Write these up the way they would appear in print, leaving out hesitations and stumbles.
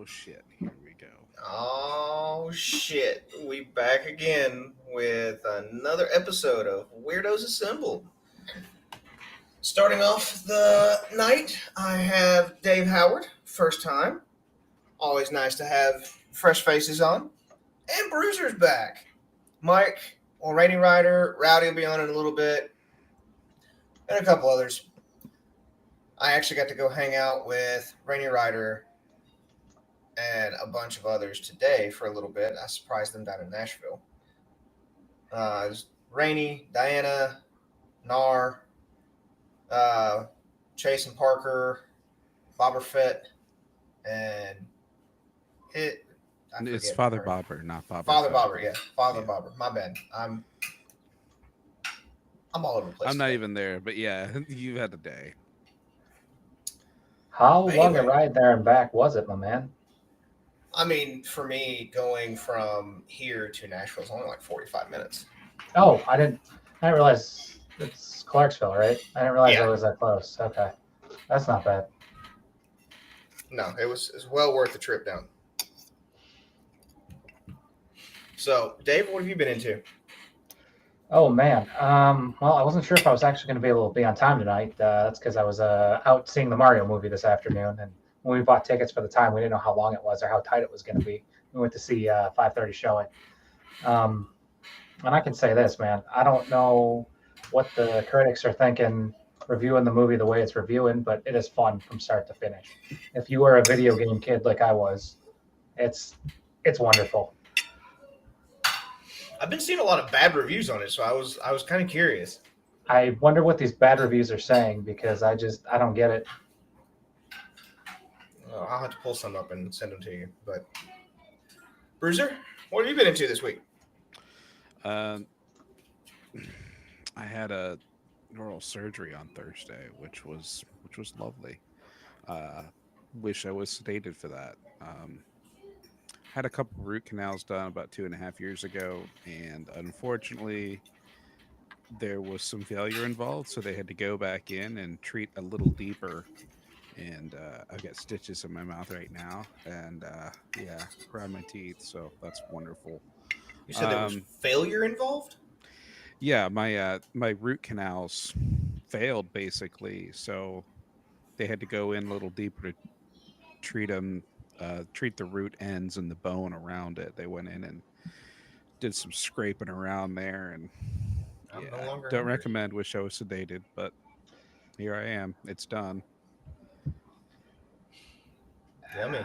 Oh shit! Here we go. Oh shit, we back again with another episode of Weirdos Assemble. Starting off the night, I have Dave Howard, first time. Always nice to have fresh faces on. And Bruiser's back. Mike, Rainy Rider, Rowdy will be on in a little bit, and a couple others. I actually got to go hang out with Rainy Rider and a bunch of others today for a little bit. I surprised them down in Nashville. It was Rainy, Diana, Nar, uh, Chase and Parker, Bobber Fett, and it. I It's forget Father her. Bobber, not Bobber. Father Fett. Bobber, yeah, Father Yeah. Bobber. My bad. I'm all over the place. I'm not today. even there, but yeah, you had a day. How But long a anyway, ride there and back was it, my man? I mean, for me, going from here to Nashville is only like 45 minutes. Oh, I didn't realize it's Clarksville, right? I didn't realize it Yeah. was that close. Okay, that's not bad. No, it's well worth the trip down. So, Dave, what have you been into? Oh man. Well, I wasn't sure if I was actually going to be able to be on time tonight. That's because I was out seeing the Mario movie this afternoon, and when we bought tickets for the time, we didn't know how long it was or how tight it was going to be. We went to see 5:30 showing. And I can say this, man. I don't know what the critics are thinking reviewing the movie the way it's reviewing, but it is fun from start to finish. If you were a video game kid like I was, it's wonderful. I've been seeing a lot of bad reviews on it, so I was kind of curious. I wonder what these bad reviews are saying because I don't get it. I'll have to pull some up and send them to you. But Bruiser, what have you been into this week? Um, I had a oral surgery on Thursday, which was lovely. Uh, wish I was sedated for that. Had a couple root canals done about 2.5 years ago, and unfortunately, there was some failure involved, so they had to go back in and treat a little deeper. And I've got stitches in my mouth right now, and yeah, around my teeth. So that's wonderful. You said there was Um, failure involved. yeah, my root canals failed basically, so they had to go in a little deeper to treat them, treat the root ends and the bone around it. They went in and did some scraping around there, and I'm no yeah, longer don't hungry. recommend. Wish I was sedated, but here I am. It's done. Yummy.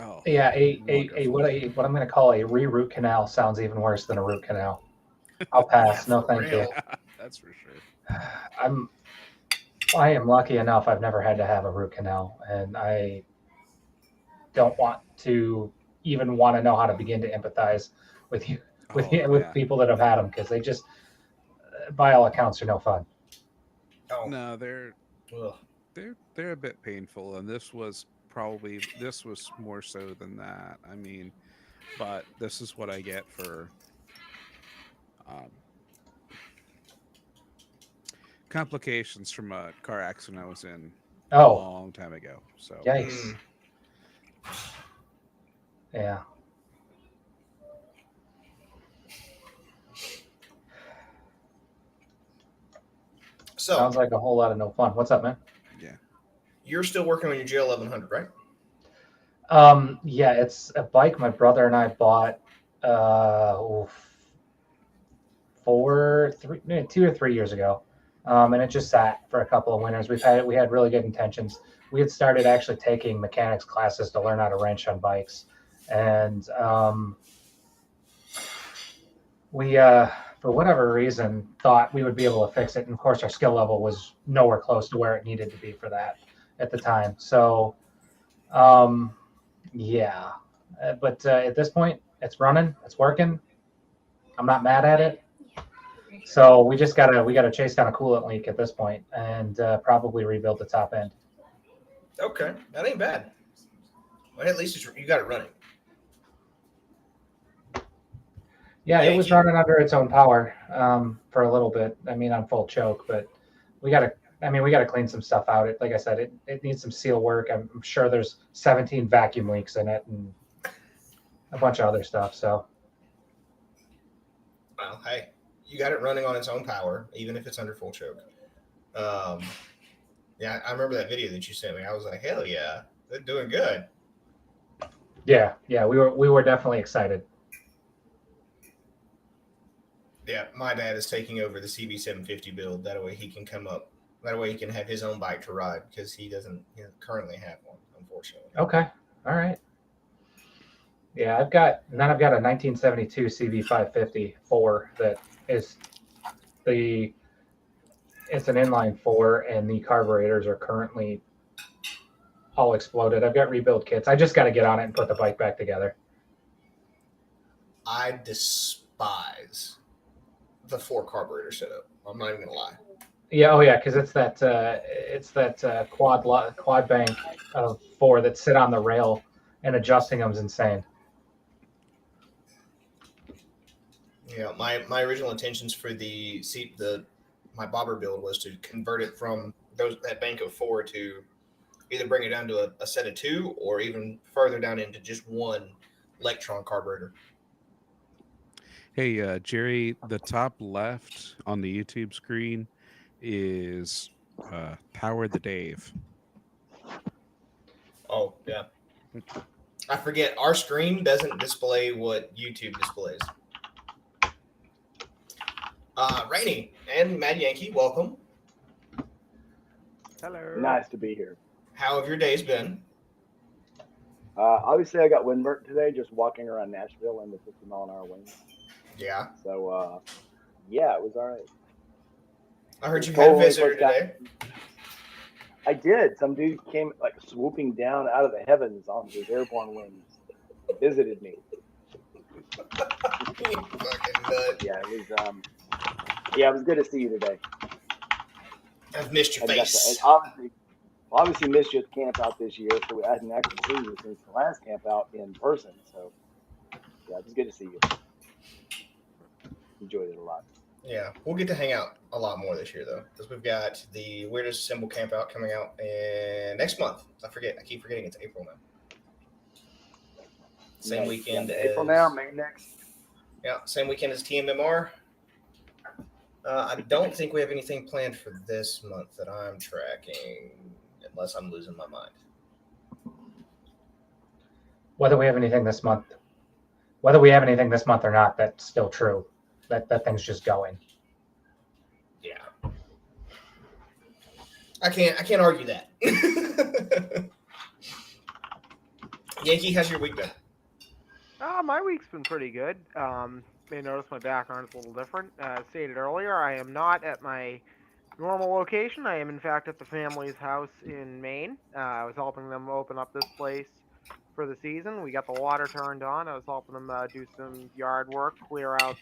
Oh, Yeah, wonderful. what I'm going to call a re-root canal sounds even worse than a root canal. I'll pass. Yeah, No, for thank you. real. Yeah, that's for sure. I'm I am lucky enough. I've never had to have a root canal, and I don't want to even want to know how to begin to empathize with you Oh with yeah. people that have had them because they just, by all accounts, are no fun. Oh, No, ugh. they're a bit painful, and this was more so than that. I mean, but this is what I get for um, complications from a car accident I was in a Oh, long time ago. So yikes! Mm. Yeah, So sounds like a whole lot of no fun. What's up, man? yeah. you're still working on your J1100, right? Yeah, it's a bike my brother and I bought uh, 2 or 3 years ago, and it just sat for a couple of winters. We had really good intentions. We had started actually taking mechanics classes to learn how to wrench on bikes, and we for whatever reason thought we would be able to fix it. And of course, our skill level was nowhere close to where it needed to be for that at the time. So um, yeah, but at this point, it's running, it's working. I'm not mad at it. So we gotta chase down a coolant leak at this point and probably rebuild the top end. Okay, that ain't bad. Well, at least you got it running. Yeah, it was Yankee. running under its own power for a little bit. I mean, on full choke, but we got to I mean, we got to clean some stuff out. It, like I said, it needs some seal work. I'm sure there's 17 vacuum leaks in it and a bunch of other stuff. So, Well, hey, you got it running on its own power, even if it's under full choke. Yeah, I remember that video that you sent me. I was like, hell yeah, they're doing good. yeah, we were definitely excited. Yeah, my dad is taking over the CB750 build. That way he can come up. That way he can have his own bike to ride because he doesn't currently have one, unfortunately. Okay, all right. Yeah, I've got a 1972 CB550 4 that is it's an inline 4 and the carburetors are currently all exploded. I've got rebuild kits. I just got to get on it and put the bike back together. I despise the 4 carburetor setup. I'm not even gonna lie. Yeah, oh yeah, because it's that quad bank of 4 that sit on the rail, and adjusting them is insane. Yeah, my original intentions for my bobber build was to convert it from that bank of 4 to either bring it down to a set of 2 or even further down into just one Electron carburetor. Hey, Jerry, the top left on the YouTube screen is Power the Dave. Oh, yeah. I forget, our screen doesn't display what YouTube displays. Rainey and Mad Yankee, welcome. Hello. Nice to be here. How have your days been? Obviously, I got windburnt today just walking around Nashville in the 50-mile-an-hour winds. Yeah. So, yeah, it was all right. I heard you had a Totally visitor pushed out. today. I did. Some dude came like swooping down out of the heavens on his airborne wings, visited me. You fucking nut. Yeah, it was. Yeah, it was good to see you today. I've missed your And face. obviously missed your camp out this year, so I hadn't actually seen you since the last camp out in person. So, yeah, it was good to see you. Enjoyed it a lot. Yeah, we'll get to hang out a lot more this year, though, because we've got the Weirdos Assemble campout coming out next month. I keep forgetting it's April now. Same Nice. weekend Yeah, as April now, May next. Yeah, same weekend as TMMR. I don't think we have anything planned for this month that I'm tracking, unless I'm losing my mind. Whether we have anything this month or not, that's still true. That thing's just going. Yeah, I can't argue that. Yankee, how's your week been? My week's been pretty good. May notice my background is a little different. As stated earlier, I am not at my normal location. I am, in fact, at the family's house in Maine. I was helping them open up this place for the season. We got the water turned on. I was helping them do some yard work, clear out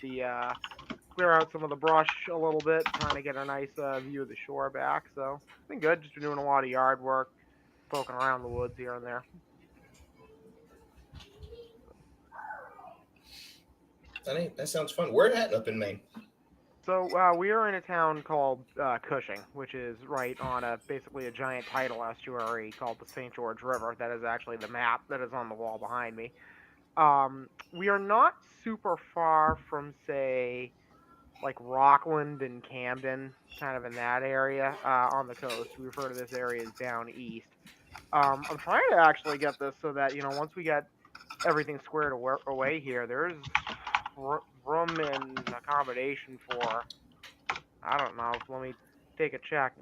some of the brush a little bit, trying to get a nice view of the shore back. So it's been good. Just been doing a lot of yard work, poking around the woods here and there. That sounds fun. Where at up in Maine? So we are in a town called Cushing, which is right on basically a giant tidal estuary called the St. George River. That is actually the map that is on the wall behind me. We are not super far from, say, like Rockland and Camden, kind of in that area on the coast. We refer to this area as down east. I'm trying to actually get this so that, once we get everything squared away here, there's room and accommodation for, I don't know, let me take a check.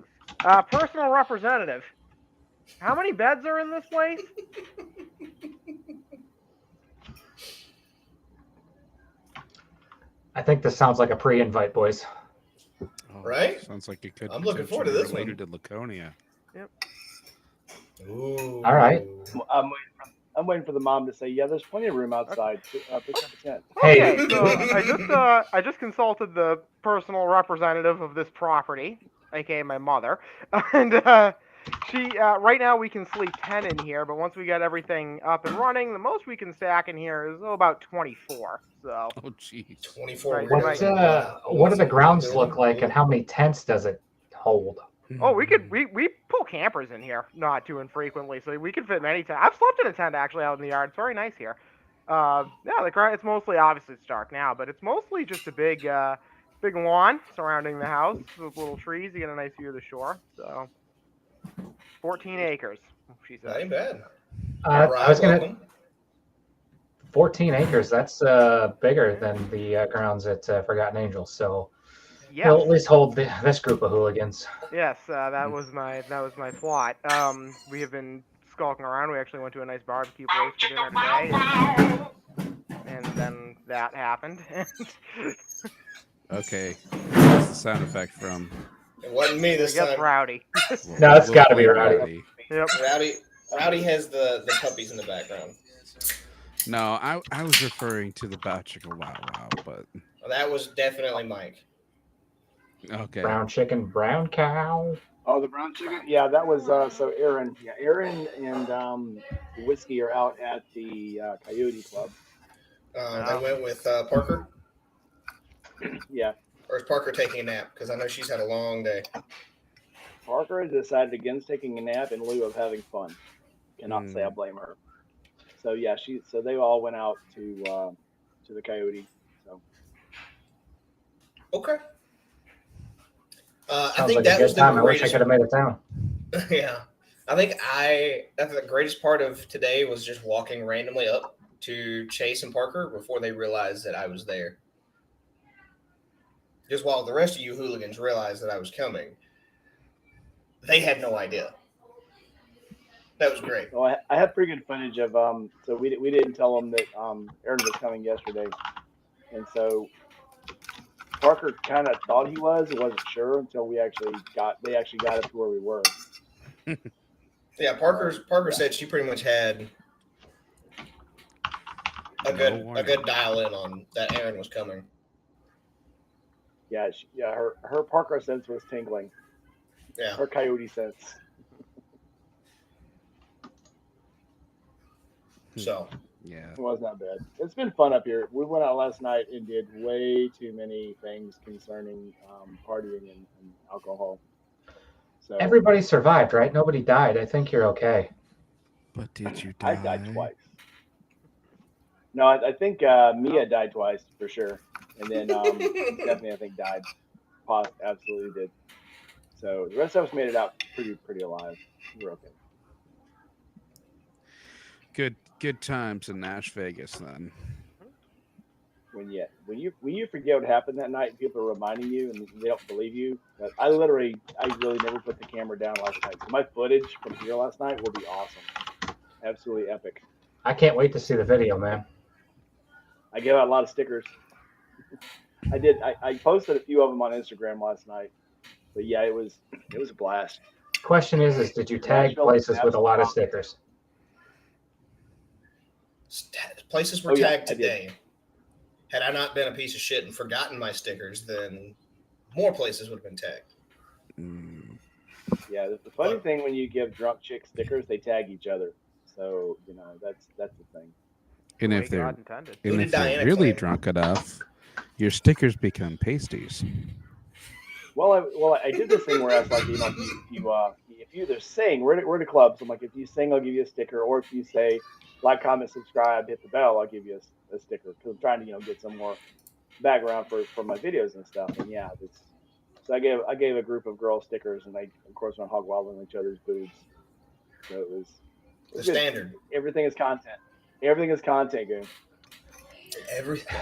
Personal representative. How many beds are in this place? I think this sounds like a pre-invite, boys. Oh, Right? Sounds like it could. I'm looking forward to this one. Related to Laconia. Yep. Ooh. All right. I'm waiting for the mom to say, yeah, there's plenty of room outside. Pick up a tent. Hey. Okay, so I just consulted the personal representative of this property, aka my mother, and she right now we can sleep 10 in here, but once we get everything up and running, the most we can stack in here is about 24. So. Oh, jeez. 24. Right. What do the grounds look like, and how many tents does it hold? Oh, we pull campers in here not too infrequently, so we can fit many times. I've slept in a tent actually out in the yard. It's very nice here. Yeah, it's mostly obviously it's dark now, but it's mostly just a big lawn surrounding the house with little trees. You get a nice view of the shore. So 14 acres, she That said. ain't bad. I Brian, was gonna welcome. 14 acres. That's bigger than the grounds at Forgotten Angels. So Yes. it'll at least hold this group of hooligans. Yes, that was my plot. We have been skulking around. We actually went to a nice barbecue place for dinner today, and then that happened. Okay, what's the sound effect from? It wasn't me I this guess time. Rowdy. No, it's gotta be play Rowdy. Yep. Rowdy has the puppies in the background. No, I was referring to the Bow Chicka Wow Wow, but That was definitely Mike. okay. Brown chicken, brown cow. Oh, the brown chicken. Yeah, that was so Aaron. Yeah, Aaron and Whiskey are out at the Coyote Club. They went with Parker. Yeah, Or is Parker taking a nap? Because I know she's had a long day. Parker has decided against taking a nap in lieu of having fun. Cannot say I blame her. So yeah, so they all went out to the Coyote. So Okay. I Sounds think like that a was good the time. I wish I greatest. could have made it down. Yeah, I think that's the greatest part of today was just walking randomly up to Chase and Parker before they realized that I was there. Just while the rest of you hooligans realized that I was coming, they had no idea. That was great. well, I have pretty good footage of So we didn't tell them that Aaron was coming yesterday, and so Parker kind of thought he wasn't sure until they actually got up to where we were. Yeah, Parker said she pretty much had a good dial in on that Aaron was coming. Yeah, her Parker sense was tingling. Yeah. Her Coyote sense. So Yeah. It was not bad. It's been fun up here. We went out last night and did way too many things concerning partying and alcohol. So Everybody survived, right? Nobody died. I think you're okay. But did you die? I died twice. No, I think Mia died twice for sure, and then Stephanie I think died. Absolutely did. So the rest of us made it out pretty alive. We're okay. Good times in Nash Vegas then. When you forget what happened that night, and people are reminding you and they don't believe you. But I really never put the camera down last night. So my footage from here last night will be awesome, absolutely epic. I can't wait to see the video, man. I gave out a lot of stickers. I did. I posted a few of them on Instagram last night. But yeah, it was a blast. Question is did you tag places with a lot of stickers? Places were tagged today. Had I not been a piece of shit and forgotten my stickers, then more places would have been tagged. Yeah, the funny thing when you give drunk chicks stickers, they tag each other. So that's the thing. And if they're really drunk enough, your stickers become pasties. Well, I did this thing where I was like, if you either sing, we're at a club, so I'm like, if you sing, I'll give you a sticker, or if you say like, comment, subscribe, hit the bell, I'll give you a sticker. Because I'm trying to get some more background for my videos and stuff. And yeah, so I gave a group of girls stickers, and they of course went hog wild on each other's boobs. So it was the standard. Everything is content. Everything is content, Goon. Everything.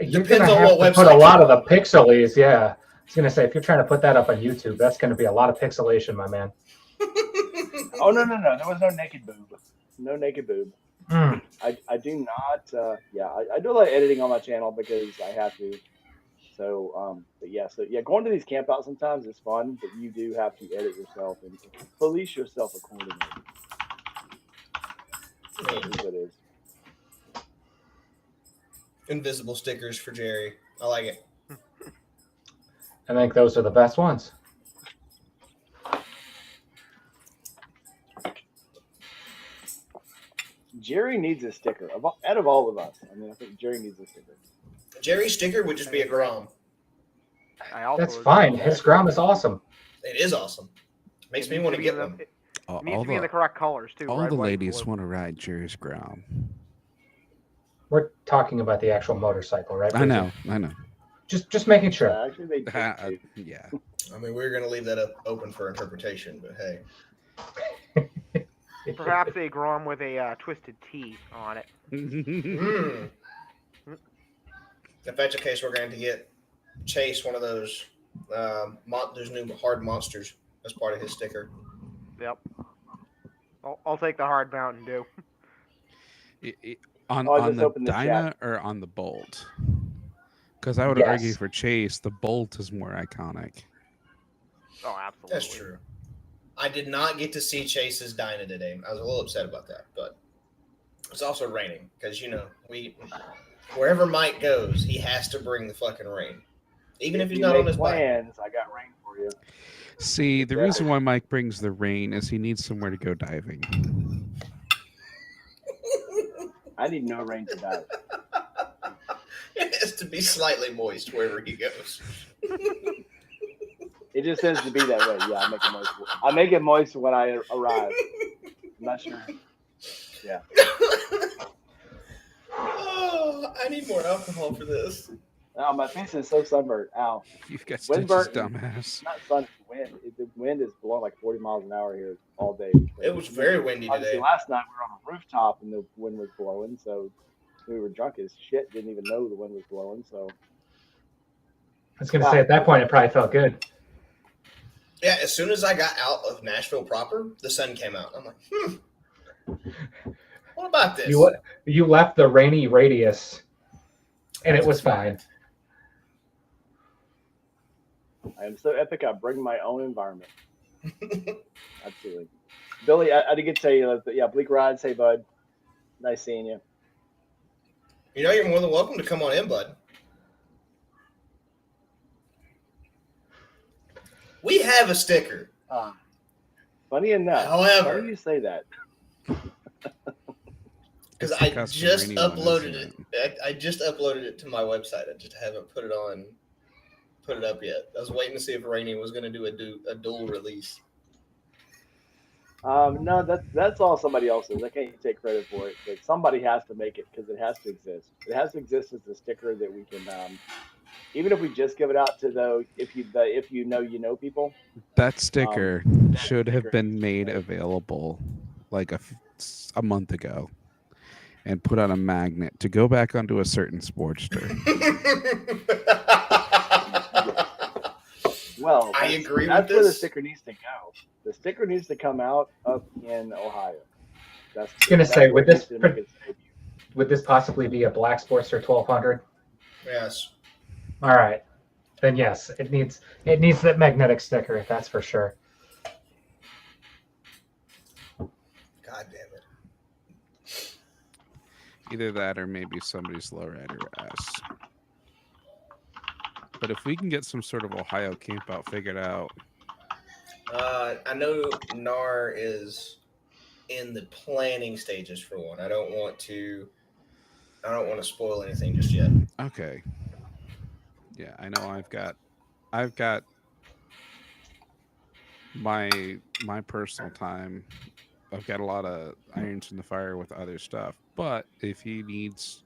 You're going to have to put a lot of the pixelies, yeah. I was going to say, if you're trying to put that up on YouTube, that's going to be a lot of pixelation, my man. Oh, no. There was no naked boob. No naked boob. I do not, I do a lot of editing on my channel because I have to. So, going to these campouts sometimes is fun, but you do have to edit yourself and police yourself accordingly. That's what it is. Invisible stickers for Jerry. I like it. I think those are the best ones. Jerry needs a sticker. Out of all of us, I think Jerry needs a sticker. Jerry's sticker would just be a Grom. That's fine. His Grom is awesome. It is awesome. Makes me want to get one. It All, needs all to be in the the correct colors too. all red, the white, and ladies blue. want to ride Jerry's ground. We're talking about the actual motorcycle, right? I know. Just making sure. Actually, they do too. Yeah. I mean, we're going to leave that up open for interpretation, but hey. Perhaps a Grom with a twisted T on it. If that's the case, we're going to get Chase one of those those new hard monsters as part of his sticker. Yep. I'll take the hard Mountain Dew. On just the opened the Dyna chat. or on the Bolt? Because I would Yes. argue for Chase, the Bolt is more iconic. Oh, absolutely. That's true. I did not get to see Chase's Dyna today. I was a little upset about that, but it's also raining because wherever Mike goes, he has to bring the fucking rain, even if he's you not make on his bike. plans, I got rain for you. See, the reason why Mike brings the rain is he needs somewhere to go diving. I need no rain to dive. It has to be slightly moist wherever he goes. It just tends to be that way. Yeah, I make it moist. I make it moist when I arrive. I'm not sure. Yeah. Oh, I need more alcohol for this. Oh, my face is so sunburned. Ow. You've got Wind stitches, burn- dumbass. Not sun, it's wind. The wind is blowing like 40 miles an hour here all day. It was very windy Obviously, today. last night we were on a rooftop and the wind was blowing, so we were drunk as shit. Didn't even know the wind was blowing. So I was going to say, at that point, it probably felt good. Yeah, as soon as I got out of Nashville proper, the sun came out. I'm like, what about this? You left the rainy radius, and it was fine. I am so epic. I bring my own environment. Absolutely. Billy, I did get to tell you, yeah, Bleak Rides. Hey, bud. Nice seeing you. You know, you're more than welcome to come on in, bud. We have a sticker. Funny enough. However, why do you say that? because It's the I custom just rainy one, uploaded isn't it. I just uploaded it to my website. I just haven't put it up yet. I was waiting to see if Rainy was going to do a dual release. No, that's all somebody else's. I can't take credit for it. But somebody has to make it because it has to exist. It has to exist as a sticker that we can, even if we just give it out to if you know people. That sticker should have sticker been is made great. available like a month ago and put on a magnet to go back onto a certain Sportster. Well, I agree with That's where the this. sticker needs to go. The sticker needs to come out up in Ohio. I was going to say, would would this possibly be a black Sportster 1200? Yes. All right. Then yes, it needs that magnetic sticker, that's for sure. God damn it. Either that or maybe somebody's lowrider S. But if we can get some sort of Ohio campout figured out. I know NAR is in the planning stages for one. I don't want to spoil anything just yet. Okay. Yeah, I know I've got my personal time. I've got a lot of irons in the fire with other stuff. But if he needs,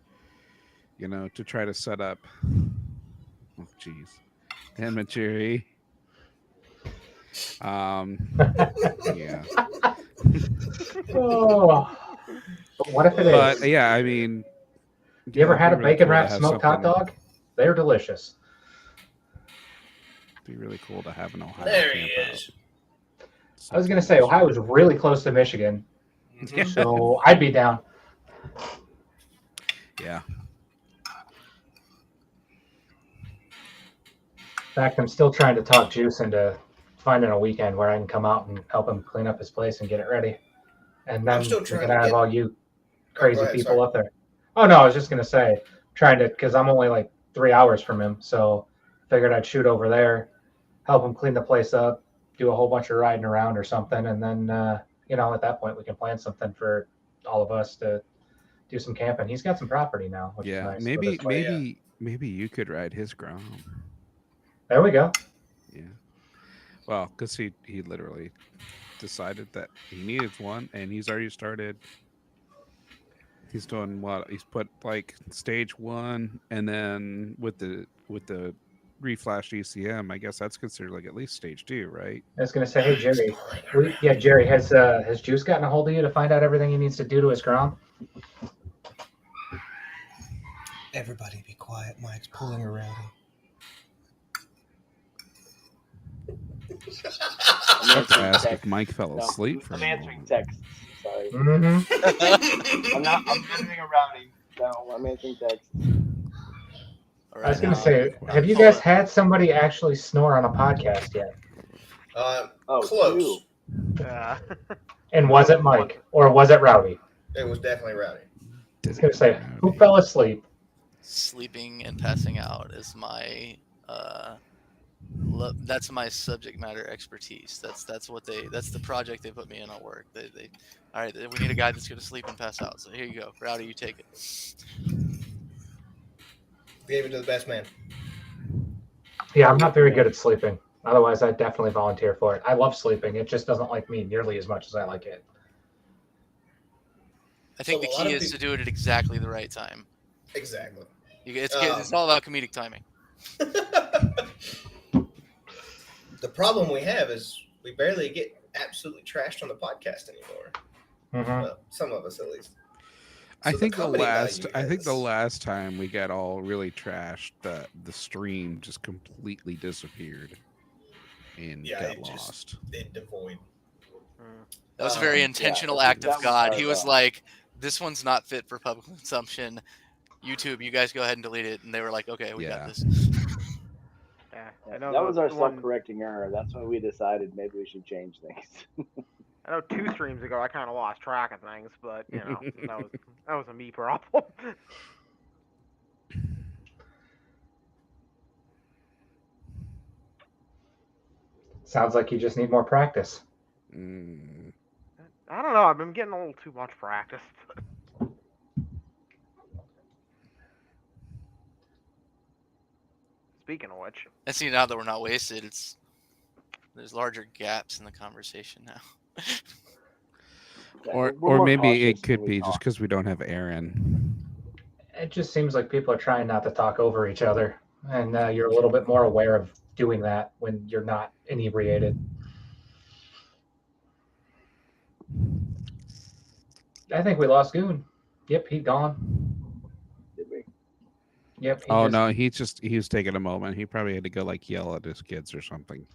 to try to set up, oh jeez, damn it, Jerry. Yeah. Oh. But what if it is? But yeah, I mean, You ever had a it'd be really bacon cool to wrapped have smoked hot something- dog? They're delicious. It'd be really cool to have an Ohio There he campout. is. I was going to say, Ohio is really close to Michigan, Mhm. so I'd be down. Yeah. In fact, I'm still trying to talk Juice into finding a weekend where I can come out and help him clean up his place and get it ready. And then still we trying can to have get- all you crazy go ahead, people sorry. up there. Oh, no, I was just going to say, because I'm only like 3 hours from him, so figured I'd shoot over there, help him clean the place up, do a whole bunch of riding around or something, and then, at that point we can plan something for all of us to do some camping. He's got some property now, which is Yeah. nice. with Maybe his place. maybe you could ride his ground. There we go. Yeah. Well, because he literally decided that he needed one, and he's already started. He's doing what? He's put like stage one, and then with the reflash ECM, I guess that's considered like at least stage two, right? I was going to say, hey, Jerry. Pulling around. Yeah, Jerry, has Juice gotten a hold of you to find out everything he needs to do to his Grom? Everybody be quiet. Mike's pulling around. I'm Let's answering ask if texts. Mike fell No, asleep for I'm a answering moment. texts. Sorry. Mm-hmm. I'm not. I'm visiting a routing. No, I'm answering texts. I was going to now- say, have you guys had somebody actually snore on a podcast yet? Oh, Close. two. And was it Mike or was it Rowdy? It was definitely Rowdy. I was going to say, who fell asleep? Sleeping and passing out is my that's my subject matter expertise. That's the project they put me in at work. They all right, we need a guy that's going to sleep and pass out. So here you go, Rowdy, you take it. Gave it to the best man. Yeah, I'm not very good at sleeping. Otherwise, I'd definitely volunteer for it. I love sleeping. It just doesn't like me nearly as much as I like it. I think So the a lot key of is to do it at exactly the right time. Exactly. It's all about comedic timing. The problem we have is we barely get absolutely trashed on the podcast anymore. Mm-hmm. Well, some of us at least. I So think the comedy last value I think the is- last time we got all really trashed, the stream just completely disappeared and Yeah, got it just- lost. it devoid. That was a very Yeah, intentional that act of was God. our, He was like, "This one's not fit for public consumption. YouTube, you guys go ahead and delete it." And they were like, "Okay, we Yeah. got this." Yeah, Yeah, I know that was our the one- self-correcting error. That's when we decided maybe we should change things. I know 2 streams ago I kind of lost track of things, but you know that was a me problem. Sounds like you just need more practice. Mm. I don't know. I've been getting a little too much practice. Speaking of which, And see, now that we're not wasted, there's larger gaps in the conversation now. Yeah, Or we're more maybe cautious it could when we be just talk. because we don't have Aaron. It just seems like people are trying not to talk over each other, and you're a little bit more aware of doing that when you're not inebriated. I think we lost Goon. Yep, he's gone. Did we? Yep. Oh no, he was taking a moment. He probably had to go like yell at his kids or something.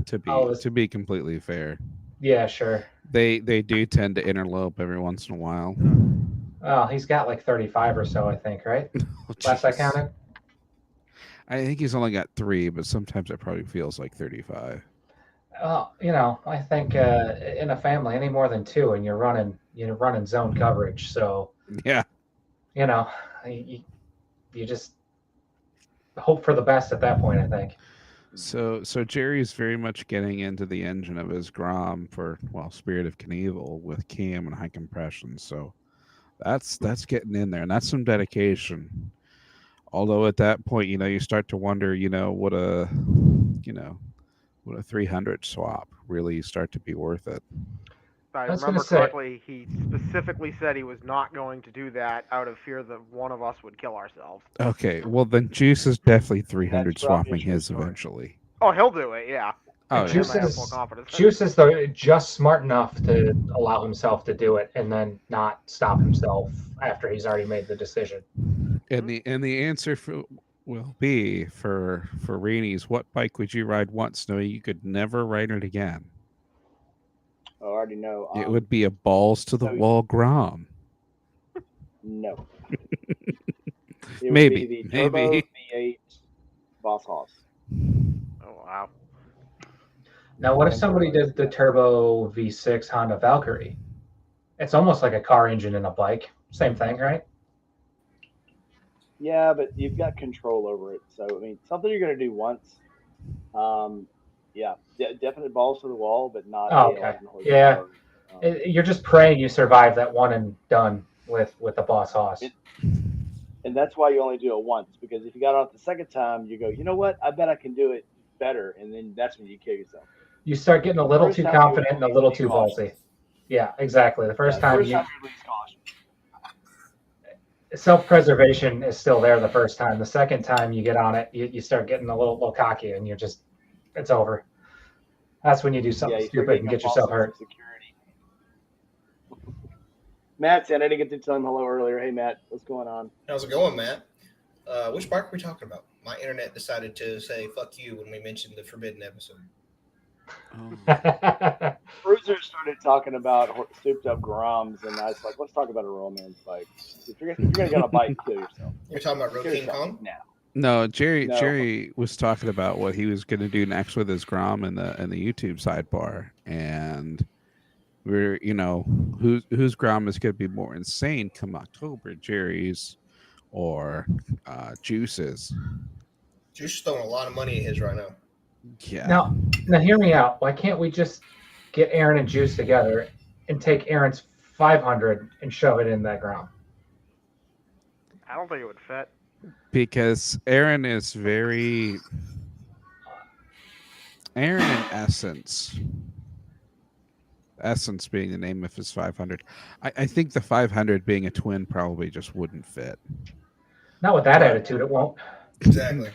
To be completely fair, Yeah, sure. they do tend to interlope every once in a while. Well, he's got like 35 or so, I think, right? Oh, Last I jeez. counted. I think he's only got 3, but sometimes it probably feels like 35. Well, you know, I think in a family, any more than 2, and you're running zone coverage. So, Yeah. you know, you just hope for the best at that point, I think. So Jerry's very much getting into the engine of his Grom for Spirit of Knievel with cam and high compression. So that's getting in there, and that's some dedication. Although at that point, you start to wonder, would a 300 swap really start to be worth it? if I was gonna remember say- correctly, he specifically said he was not going to do that out of fear that one of us would kill ourselves. Okay, well then Juice is definitely 300 That's probably swapping a true his story. eventually. Oh, he'll do it. Yeah. Oh, And yeah. Juice I have full is confidence. Juice is just smart enough to allow himself to do it and then not stop himself after he's already made the decision. And the answer will be for Rainey's, what bike would you ride once knowing you could never ride it again? I already know. It would be a balls to the so- wall Grom. No. It Maybe, would be the Turbo maybe. V8 Boss Hoss. Oh wow. Now, what if somebody did the turbo V6 Honda Valkyrie? It's almost like a car engine in a bike. Same thing, right? Yeah, but you've got control over it. So I mean, something you're going to do once. Yeah, definite balls to the wall, but not. Oh, a okay. 11 horsepower. Yeah. You're just praying you survive that one and done with the Boss Hoss. And that's why you only do it once, because if you got on it the second time, you go, you know what? I bet I can do it better, and then that's when you kill yourself. You start getting a little First too time you confident and a little be too cautious. ballsy. Yeah, exactly. The first time you lose caution. self-preservation is still there the first time. The second time you get on it, you start getting a little cocky, and it's over. That's when you do something you start stupid and getting get a false yourself sense hurt. of security. Matt said I didn't get to tell him hello earlier. Hey Matt, what's going on? How's it going, Matt? Which bike are we talking about? My internet decided to say "fuck you" when we mentioned the Forbidden episode. Oh. Bruiser started talking about souped up Groms, and I was like, let's talk about a romance bike. If you're gonna get on a bike, kill yourself. You're talking about Road Kill King yourself Kong? now. No, Jerry. No. Jerry was talking about what he was going to do next with his Grom in the YouTube sidebar, and we're whose Grom is going to be more insane come October, Jerry's or Juice's. Juice is throwing a lot of money at his right now. Yeah. Now hear me out. Why can't we just get Aaron and Juice together and take Aaron's 500 and shove it in that ground? I don't think it would fit. Because Aaron is very Aaron in essence being the name of his 500. I think the 500 being a twin probably just wouldn't fit. Not with that attitude, it won't. Exactly.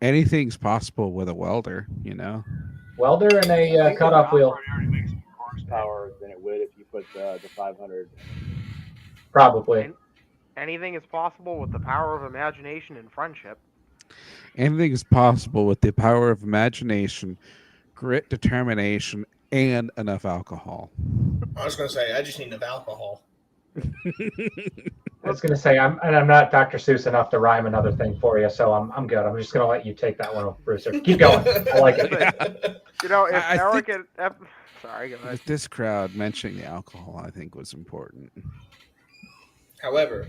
Anything's possible with a welder, Welder and a cutoff wheel. It already makes more horsepower than it would if you put the 500. Probably. Anything is possible with the power of imagination and friendship. Anything is possible with the power of imagination, grit, determination, and enough alcohol. I was going to say, I just need enough alcohol. I was going to say, I'm not Dr. Seuss enough to rhyme another thing for you, so I'm good. I'm just going to let you take that one, Brewster. Keep going. I like it. If I Eric think- sorry, go ahead. With this crowd, mentioning the alcohol, I think, was important. However,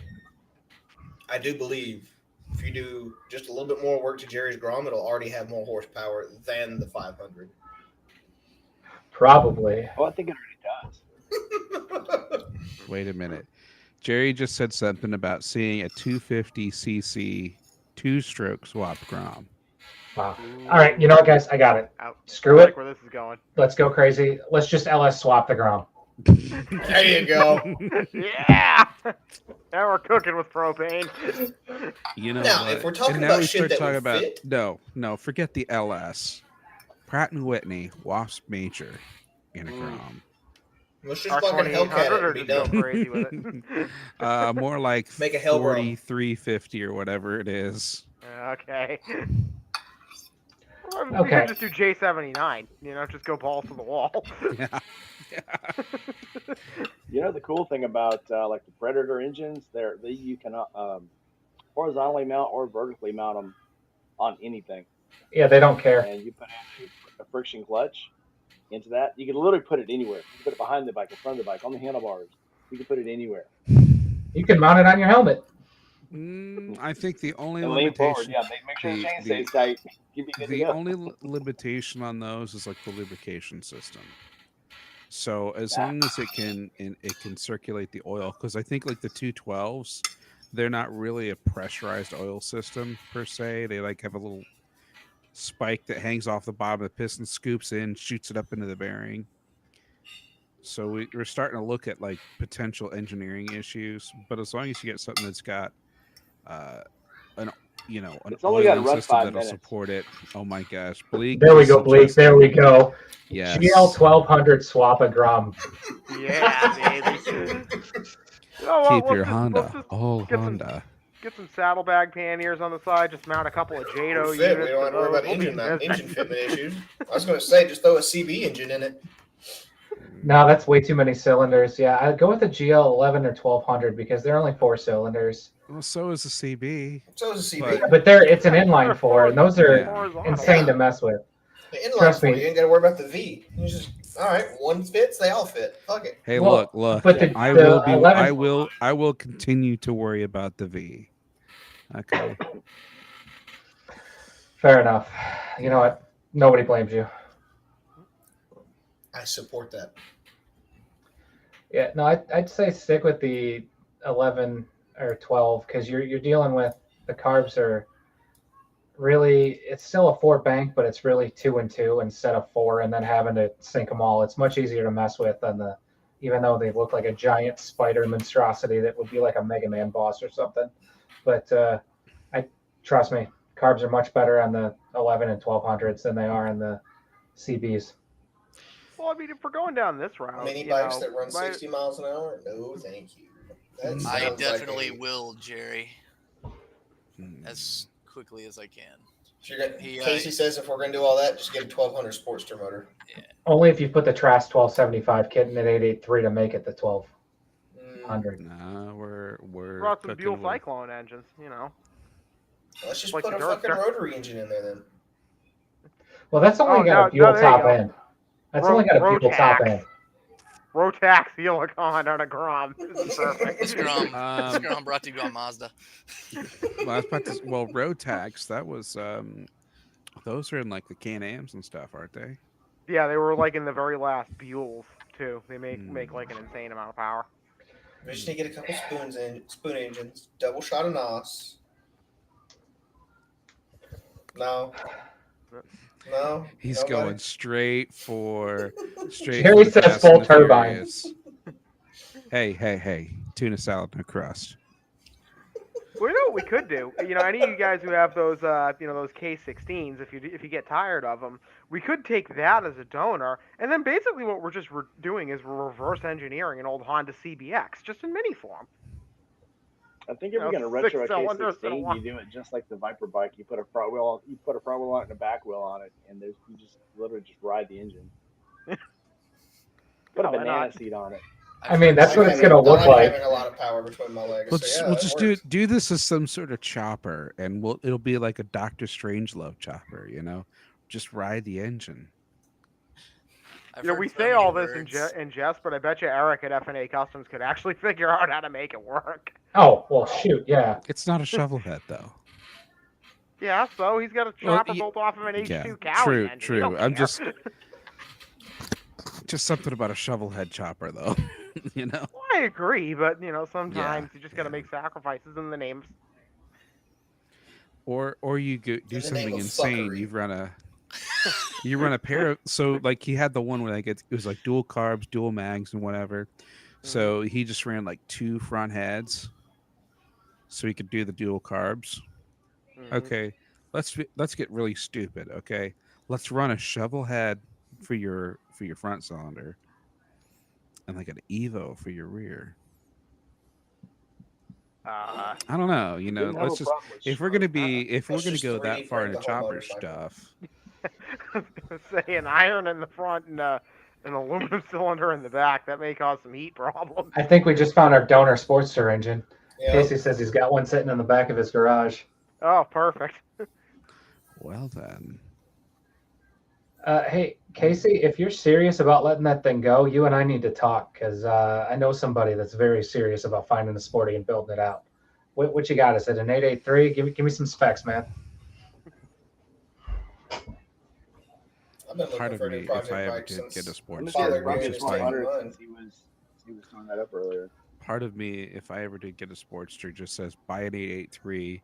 I do believe if you do just a little bit more work to Jerry's Grom, it'll already have more horsepower than the 500. Probably. Oh, I think it already does. Wait a minute. Jerry just said something about seeing a 250cc two-stroke swap Grom. Wow. All right, you know what, guys? I got it. Screw I it. like where this is going. Let's go crazy. Let's just LS swap the Grom. There you go. Yeah. Now we're cooking with propane. Now, what? if we're talking And now about we shit start that talking would about fit- no, forget the LS. Pratt and Whitney, Wasp Major, in a Grom. Let's just fucking Hellcat it or and be just go done. crazy with it. More like Make a Hell Grom. 4350 or whatever it is. Okay. Well, we Okay. could just do J79. Just go balls to the wall. Yeah. The cool thing about like the Predator engines, you can horizontally mount or vertically mount them on anything. Yeah, they don't care. And you put in a friction clutch into that. You can literally put it anywhere. You can put it behind the bike, in front of the bike, on the handlebars. You can put it anywhere. You can mount it on your helmet. I think the only And lean forward. limitation, Yeah, make sure the chain the- stays tight. You'd be good to the go. only limitation on those is like the lubrication system. So as long as it can circulate the oil, because I think like the 212s, they're not really a pressurized oil system per se. They like have a little spike that hangs off the bottom of the piston, scoops in, shoots it up into the bearing. So we're starting to look at like potential engineering issues, but as long as you get something that's got an It's only got to oiling run system 5 that'll minutes. support it. Oh my gosh, Bleak! There we is go, Bleak. suggesting- There we go. Yes. GL 1200 swap a Grom. Yeah, baby. You know what, Keep let's your just- Honda, let's just all get some- Honda. Get some saddlebag panniers on the side. Just mount a couple of Jado Fit. units. We don't have to worry about We'll be engine busy. fitment issues. I was going to say, just throw a CB engine in it. No, that's way too many cylinders. Yeah, I'd go with a GL 11 or 1200 because they're only 4 cylinders. Well, so is the CB. So is a CB. But it's an inline 4, and those are Horizontal. insane to mess with. The inline Trust for me. you ain't got to worry about the V. You just, all right, one fits, they all fit. Fuck it. Hey, Well, look! but the I will be. 11 I will continue to worry about the V. Okay. Fair enough. You know what? Nobody blames you. I support that. Yeah, no, I'd say stick with the 11 or 12 because you're dealing with the carbs are really, it's still a 4 bank, but it's really 2 and 2 instead of 4, and then having to sync them all. It's much easier to mess with than the, even though they look like a giant spider monstrosity that would be like a Mega Man boss or something. But I trust me, carbs are much better on the 11 and 1200s than they are on the CBs. Well, I mean, if we're going down this route, Mini you bikes know, that run my- 60 miles an hour? No, thank you. That I sounds definitely like will, Jerry, Hmm. as quickly as I can. Casey says if we're going to do all that, just get a 1200 Sportster motor. Only if you put the Trask 1275 kit in at 883 to make it the 1200. Nah, we're brought some cooking dual with- cyclone engines, you know. Let's just Like put the a dirt fucking stuff. rotary engine in there then. Well, that's only Oh, got no, a dual there you top go. end. That's only got a dual top Rotax. end. Rotax Helicon on a Grom. This is perfect. Scrum brought to you by Mazda. Well, I was about to. Well, Rotax. That was. Those are in like the Can-Ams and stuff, aren't they? Yeah, they were like in the very last Buells too. They make Hmm. like an insane amount of power. We just need to get a couple spoon engines, double shot of NOS. No. No. He's nobody? going straight for Jerry the says Fast full and the turbine. Furious. Hey! Tuna salad, no crust. Well, you know what we could do? You know, any of you guys who have those, those K16s, if you get tired of them, we could take that as a donor, and then basically what we're just doing is we're reverse engineering an old Honda CBX, just in mini form. I think if You you're know, going to retro a 6 cylinders in a K16, one. you do it just like the Viper bike. You put a front wheel on it and a back wheel on it, and you just literally just ride the engine. Put a why banana not? seat on it. I mean, that's I what like it's going to having- look I like like. having a lot of power between my legs. We'll so just, yeah, we'll that just works. do this as some sort of chopper, and it'll be like a Doctor Strangelove chopper, you know. Just ride the engine. I've You know, heard we so say many all this words. in jest, but I bet you Eric at FNA Customs could actually figure out how to make it work. Oh, well, shoot, yeah. It's not a shovel head though. Yeah, so he's got a Well, chopper built off of an H2 yeah, Cowie engine. true. You don't I'm care. just something about a shovel head chopper though. You know. Well, I agree, but you know, sometimes you just got to yeah. make sacrifices in the name. Or you do In the name something of insane. fuckery. You run a pair of, so like he had the one where like it was like dual carbs, dual mags, and whatever. So he just ran like 2 front heads, so he could do the dual carbs. Mhm. Okay, let's get really stupid. Okay, let's run a shovel head for your front cylinder, and like an Evo for your rear. I don't know. You know, Didn't have let's a just problem with if we're gonna be if we're Let's gonna just go 3D that far print into the whole chopper motorcycle. stuff. I was gonna say an iron in the front and an aluminum cylinder in the back. That may cause some heat problems. I think we just found our donor Sportster engine. Yeah. Casey says he's got one sitting in the back of his garage. Oh, perfect. Well then, Hey, Casey, if you're serious about letting that thing go, you and I need to talk because I know somebody that's very serious about finding a sporty and building it out. What you got? Is it an 883? Give me some specs, man. I've been part looking of for a me, new if project I ever bike did since get a Let sports me see Father the Goon Rocket is Sport taking 100 mine. since he was throwing that up earlier. part of me, if I ever did get a Sportster, just says buy an 883,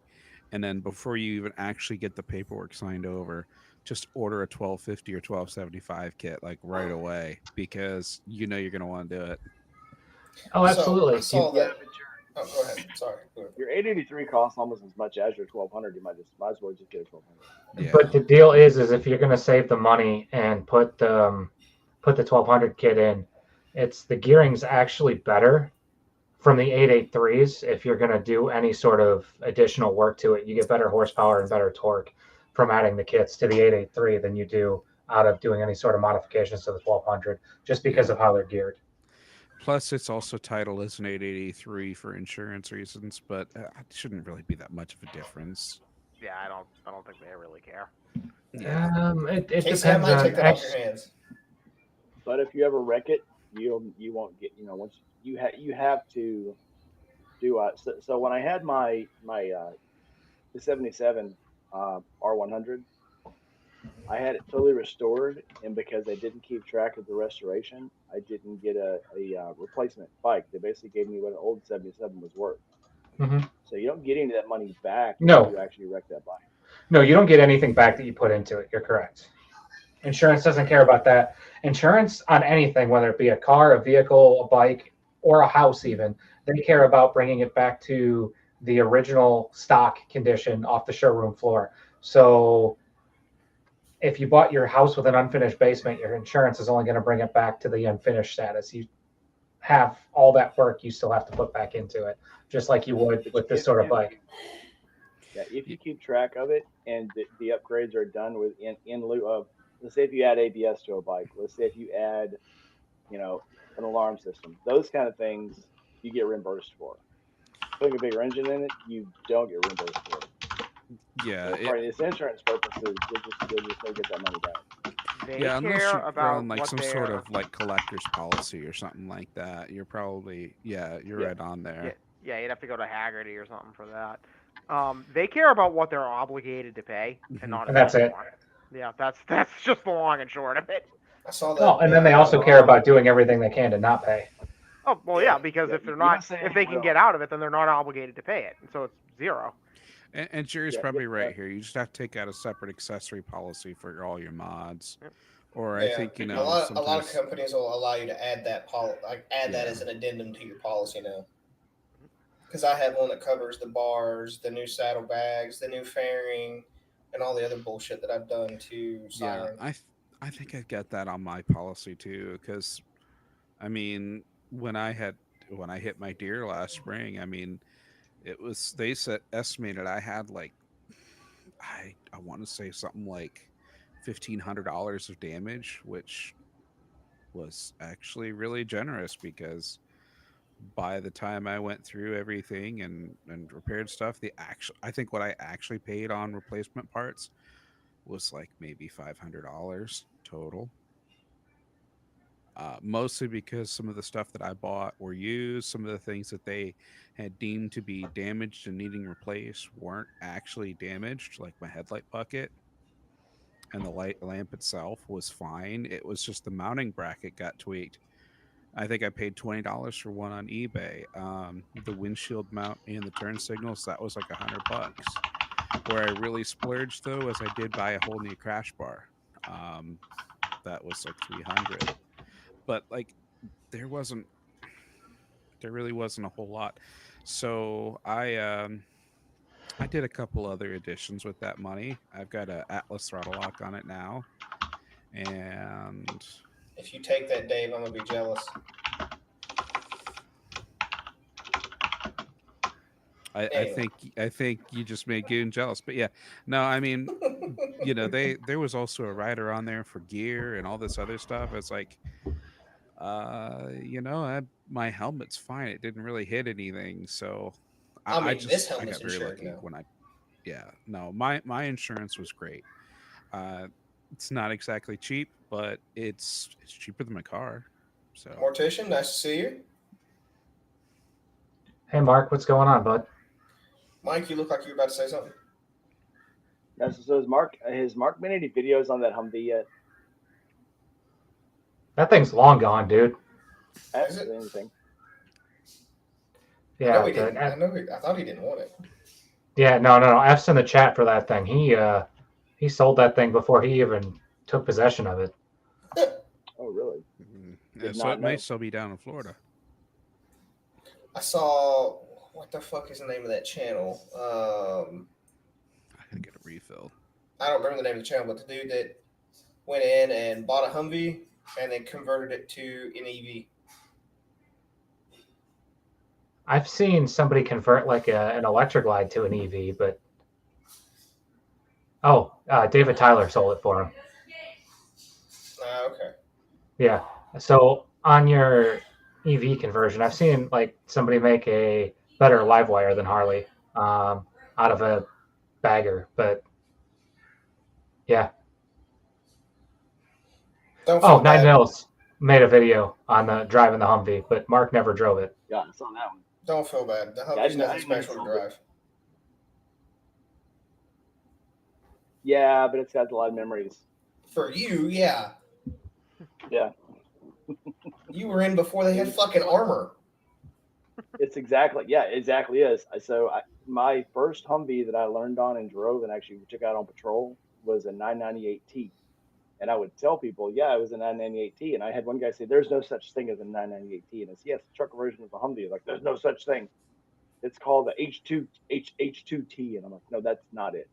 and then before you even actually get the paperwork signed over, just order a 1250 or 1275 kit like right away because you know you're gonna want to do it. Oh, absolutely. So I saw that. But Oh, go ahead. Sorry. Go ahead. your 883 costs almost as much as your 1200. You might as well just get a 1200. Yeah. But the deal is if you're going to save the money and put the 1200 kit in, it's the gearing's actually better from the 883s. If you're going to do any sort of additional work to it, you get better horsepower and better torque from adding the kits to the 883 than you do out of doing any sort of modifications to the 1200, just because of how they're geared. Plus, it's also titled as an 883 for insurance reasons, but it shouldn't really be that much of a difference. Yeah, I don't think they really care. Yeah. It Casey, I depends might on take that off your hands. But if you ever wreck it, you won't get, once you have to do so when I had my the 77 R100, I had it totally restored, and because I didn't keep track of the restoration, I didn't get a replacement bike. They basically gave me what an old 77 was worth. Mhm. So you don't get any of that money back No. if you actually wreck that bike. No, you don't get anything back that you put into it. You're correct. Insurance doesn't care about that. Insurance on anything, whether it be a car, a vehicle, a bike, or a house even, they care about bringing it back to the original stock condition off the showroom floor. So if you bought your house with an unfinished basement, your insurance is only going to bring it back to the unfinished status. You have all that work you still have to put back into it, just like you would with this sort of bike. Yeah, if you keep track of it and the upgrades are done with in lieu of, let's say if you add ABS to a bike, let's say if you add, an alarm system, those kind of things you get reimbursed for. Putting a bigger engine in it, you don't get reimbursed for it. Yeah, For its insurance purposes, you'll just may get that money back. They yeah. Unless care you're about on like what some they're, sort of like collector's policy or something like that, you're probably you're right on there. Yeah, you'd have to go to Haggerty or something for that. They care about what they're obligated to pay, and not And that's it. more. Yeah, that's just the long and short of it. I saw that. Well, and then they also care about doing everything they can to not pay. Oh well, yeah, because if they're not, if they can get out of it, then they're not obligated to pay it, and so it's zero. And Jerry's probably right here. You just have to take out a separate accessory policy for all your mods. Yep. Or I think a lot of companies will allow you to add that that as an addendum to your policy now. Because I have one that covers the bars, the new saddlebags, the new fairing, and all the other bullshit that I've done to Siren. Yeah, I think I get that on my policy too. Because I mean, when I hit my deer last spring, I mean, they estimated I had like I want to say something like $1,500 of damage, which was actually really generous because by the time I went through everything and repaired stuff, I think what I actually paid on replacement parts was like maybe $500 total. Mostly because some of the stuff that I bought were used. Some of the things that they had deemed to be damaged and needing replaced weren't actually damaged, like my headlight bucket. And the light lamp itself was fine. It was just the mounting bracket got tweaked. I think I paid $20 for one on eBay. The windshield mount and the turn signals, that was like $100. Where I really splurged though, is I did buy a whole new crash bar. That was like $300. But like there really wasn't a whole lot. So I did a couple other additions with that money. I've got an Atlas throttle lock on it now. And if you take that, Dave, I'm gonna be jealous. I think you just made Goon jealous. But yeah, no, I mean, there was also a rider on there for gear and all this other stuff. It's like, my helmet's fine. It didn't really hit anything, so this helmet's I got very lucky now. when my insurance was great. It's not exactly cheap, but it's cheaper than my car. So Mortician, nice to see you. Hey Mark, what's going on, bud? Mike, you look like you were about to say something. So has Mark made any videos on that Humvee yet? That thing's long gone, dude. Is it? Anything. Yeah, I thought he didn't want it. Yeah, no. F's in the chat for that thing. He sold that thing before he even took possession of it. Oh, really? Yeah, so it may still be down in Florida. I saw, what the fuck is the name of that channel? I gotta get a refill. I don't remember the name of the channel, but the dude that went in and bought a Humvee and then converted it to an EV. I've seen somebody convert like an electric glide to an EV, but David Tyler sold it for him. Okay. Yeah. So on your EV conversion, I've seen like somebody make a better live wire than Harley out of a bagger, yeah. Nine Mills made a video on the driving the Humvee, but Mark never drove it. Yeah, I saw that one. Don't feel bad. The Humvee's nothing special to drive. Yeah, but it's got a lot of memories. For you, yeah. Yeah. You were in before they had fucking armor. It's exactly is. So my first Humvee that I learned on and drove and actually took out on patrol was a 998T. And I would tell people, yeah, it was a 998T. And I had one guy say, there's no such thing as a 998T. And I said, yes, the truck version of the Humvee. Like, there's no such thing. It's called the H2T. And I'm like, no, that's not it.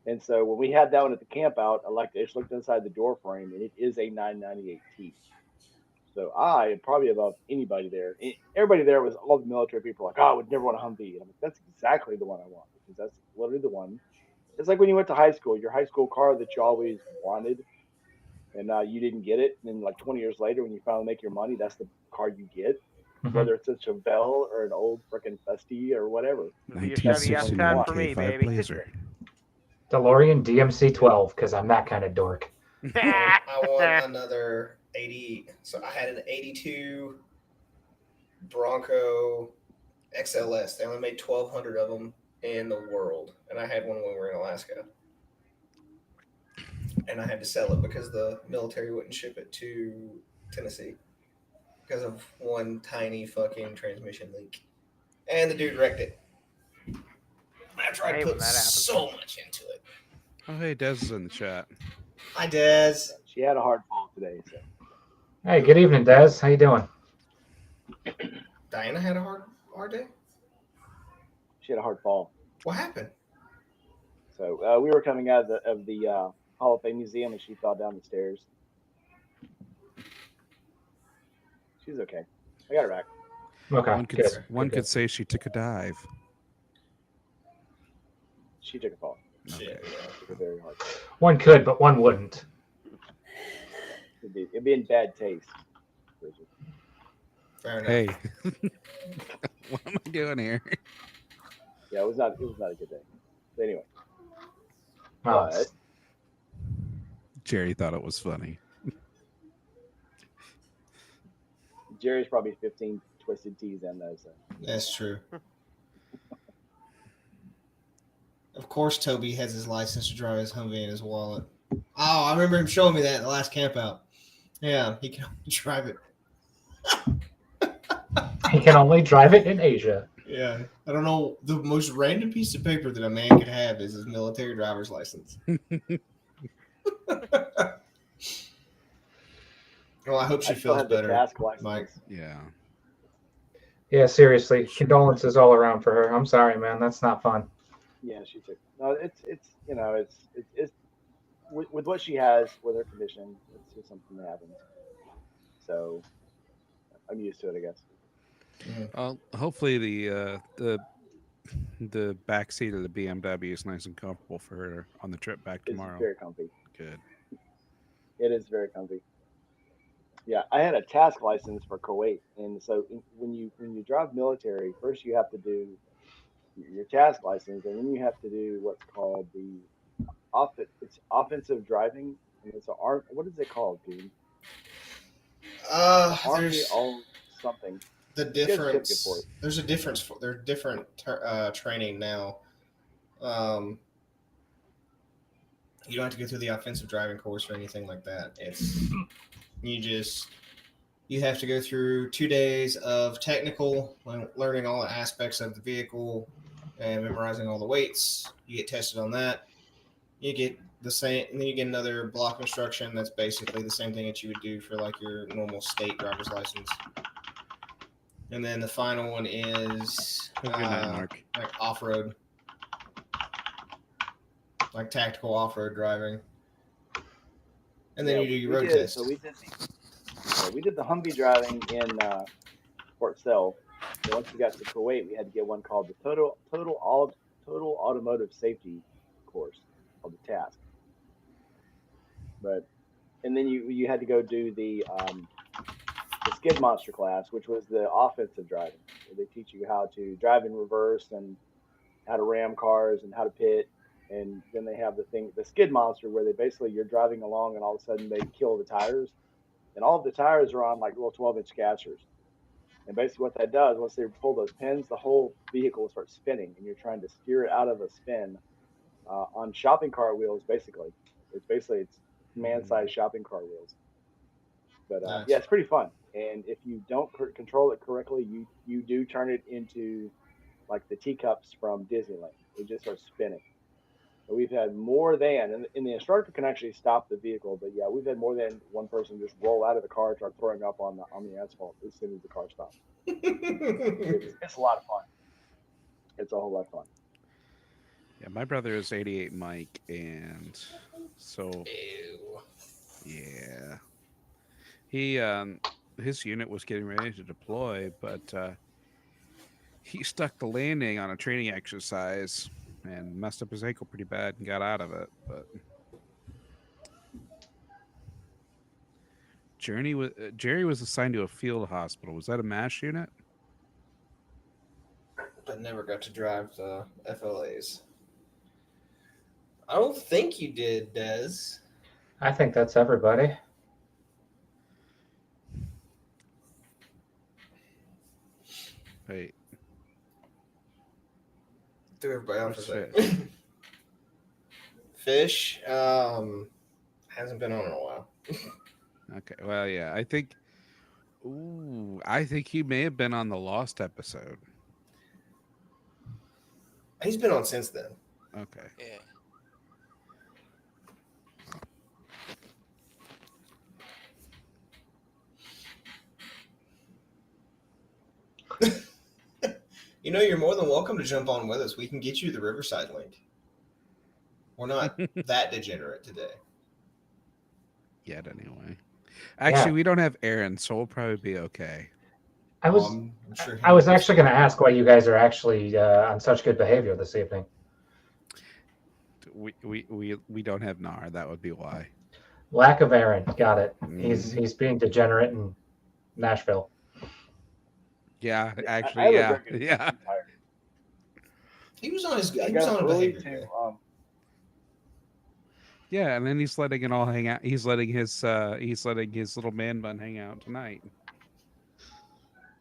And so when we had that one at the camp out, I just looked inside the door frame, and it is a 998T. So I am probably above anybody there. Everybody there was all the military people like, oh, I would never want a Humvee. And I'm like, that's exactly the one I want, because that's literally the one. It's like when you went to high school, your high school car that you always wanted, and you didn't get it. And then like 20 years later, when you finally make your money, that's the car you get, whether it's a Chevelle or an old freaking Festi or whatever. It'll be a Chevy 1969 S10 for me, K5 baby. Blazer. DeLorean DMC-12, because I'm that kind of dork. I want another 80. So I had an 82 Bronco XLS. They only made 1,200 of them in the world, and I had one when we were in Alaska. And I had to sell it because the military wouldn't ship it to Tennessee because of one tiny fucking transmission leak. And the dude wrecked it. After I put so much into it. Oh, hey, Des is in the chat. Hi, Des. She had a hard fall today. So. Hey, good evening, Des. How you doing? Diana had a hard day? She had a hard fall. What happened? So we were coming out of the Hall of Fame Museum, and she fell down the stairs. She's okay. I got her back. Okay. One could say she took a dive. She took a fall. Okay. Yeah, took a very hard fall. One could, but one wouldn't. It'd be in bad taste. Fair enough. Hey, what am I doing here? Yeah, it was not a good day. But anyway. Oh, Jerry thought it was funny. Jerry's probably 15 twisted T's in those. So. That's true. Of course, Toby has his license to drive his Humvee in his wallet. Oh, I remember him showing me that in the last camp out. Yeah, he can only drive it. He can only drive it in Asia. Yeah, I don't know. The most random piece of paper that a man could have is his military driver's license. Well, I hope she feels better, Mike. Yeah. Yeah, seriously. Condolences all around for her. I'm sorry, man. That's not fun. Yeah, she took. No, it's with what she has with her condition, it's just something that happens. So I'm used to it, I guess. Hopefully the back seat of the BMW is nice and comfortable for her on the trip back tomorrow. It's very comfy. Good. It is very comfy. Yeah, I had a task license for Kuwait, and so when you drive military, first you have to do your task license, and then you have to do what's called the offensive driving. And it's what is it called, dude? Army something. The difference. There's a difference. There's different training now. You don't have to go through the offensive driving course or anything like that. You have to go through 2 days of technical, learning all the aspects of the vehicle and memorizing all the weights. You get tested on that. You get the same, and then you get another block instruction that's basically the same thing that you would do for like your normal state driver's license. And then the final one is like off-road, like tactical off-road driving. And then you do your road test. So we did the Humvee driving in Fort Sill. So once we got to Kuwait, we had to get one called the Total Automotive Safety course, called the TASK. And then you had to go do the skid monster class, which was the offensive driving. Where they teach you how to drive in reverse and how to ram cars and how to pit. And then they have the skid monster, where you're driving along and all of a sudden they kill the tires. And all of the tires are on like little 12-inch gassers. And basically what that does, once they pull those pins, the whole vehicle will start spinning, and you're trying to steer it out of a spin on shopping cart wheels, basically. It's man-sized shopping cart wheels. But Nice. yeah, it's pretty fun. and if you don't control it correctly, you do turn it into like the teacups from Disneyland. It just starts spinning. So we've had more than, and the instructor can actually stop the vehicle, but yeah, we've had more than one person just roll out of the car, start throwing up on the asphalt as soon as the car stops. It's a lot of fun. It's a whole lot of fun. Yeah, my brother is 88 Mike, and so Ew. yeah, he his unit was getting ready to deploy, but he stuck the landing on a training exercise and messed up his ankle pretty bad and got out of it. But Jerry was assigned to a field hospital. Was that a MASH unit? But never got to drive the FLAs. I don't think you did, Des. I think that's everybody. Wait, Threw everybody off Where's a second. Fish hasn't been on in a while. okay. Well, yeah, I think. I think he may have been on the Lost episode. He's been on since then. Okay. Yeah. You know, you're more than welcome to jump on with us. We can get you the Riverside link. We're not that degenerate today. Yet anyway. Actually, Yeah. we don't have Aaron, so we'll probably be okay. I was I'm sure he I was knows. actually going to ask why you guys are actually on such good behavior this evening. We don't have Nar. That would be why. Lack of Aaron. Got it. Mhm. He's being degenerate in Nashville. Yeah, I actually, have a yeah, very good yeah. I'm tired. He was on his. I He was got on up a early behavior. to Yeah, and then he's letting it all hang out. He's letting his little man bun hang out tonight.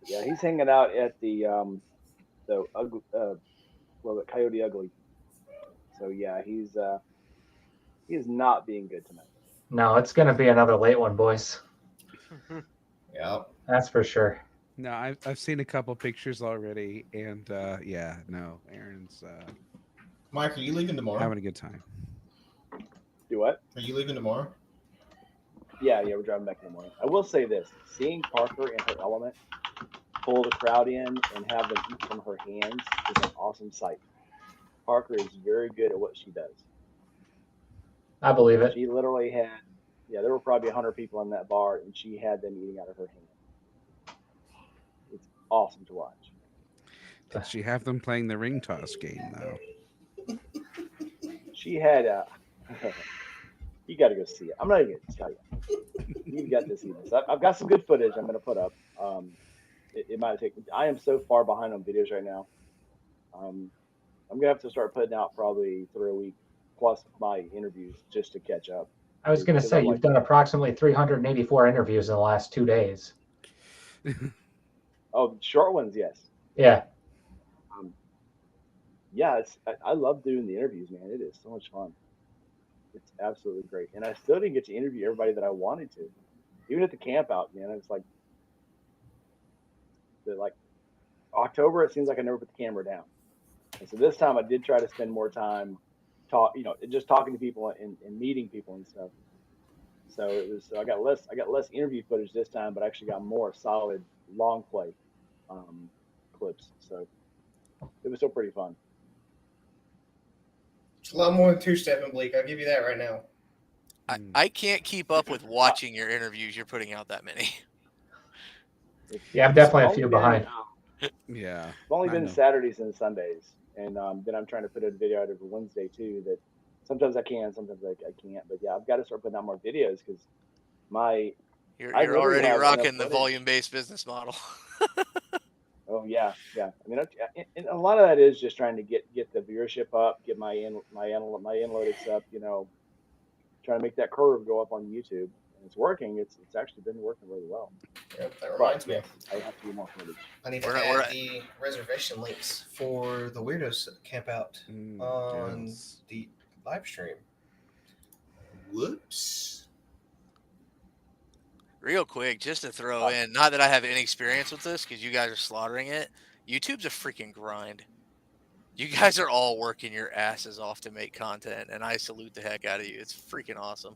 yeah, he's hanging out at the ugly the Coyote Ugly. So yeah, he is not being good tonight. No, it's going to be another late one, boys. Yeah. That's for sure. No, I've seen a couple pictures already, and yeah, no, Aaron's Mike, are you leaving tomorrow? having a good time. Do what? Are you leaving tomorrow? Yeah, we're driving back in the morning. I will say this: seeing Parker in her element, pull the crowd in and have them eat from her hands is an awesome sight. Parker is very good at what she does. I believe it. She literally had, there were probably 100 people in that bar, and she had them eating out of her hand. It's awesome to watch. Did she have them playing the ring toss game though? She had you got to go see it. I'm not even going to tell you. You've got to see this. I've got some good footage I'm going to put up. It might take. I am so far behind on videos right now. I'm going to have to start putting out probably 3 a week plus my interviews just to catch up. I was going to Because say, I'm you've like, done approximately 384 interviews in the last 2 days. oh, short ones, yes. Yeah. Yeah, I love doing the interviews, man. It is so much fun. It's absolutely great. And I still didn't get to interview everybody that I wanted to. Even at the camp out, man, it's like October, it seems like I never put the camera down. And so this time I did try to spend more time just talking to people and meeting people and stuff. So I got less interview footage this time, but I actually got more solid long play clips. So it was still pretty fun. It's a lot more than two-stepping, Bleak. I'll give you that right now. I can't keep up with watching your interviews. You're putting out that many. Yeah, I'm definitely a few behind. Yeah, It's only I been know. Saturdays and Sundays, and then I'm trying to put a video out every Wednesday too. That sometimes I can, sometimes I can't. But yeah, I've got to start putting out more videos because I You're literally already have enough rocking the footage. volume-based business model. Oh yeah. I mean, and a lot of that is just trying to get the viewership up, get my analytics up. Trying to make that curve go up on YouTube, and it's working. It's actually been working really well. Yep, that But reminds me. yes, I have to do more footage. I need to We're add at- the reservation links for the Weirdos Campout on Yes. the live stream. Whoops. Real quick, just to throw in, not that I have any experience with this because you guys are slaughtering it. YouTube's a freaking grind. You guys are all working your asses off to make content, and I salute the heck out of you. It's freaking awesome.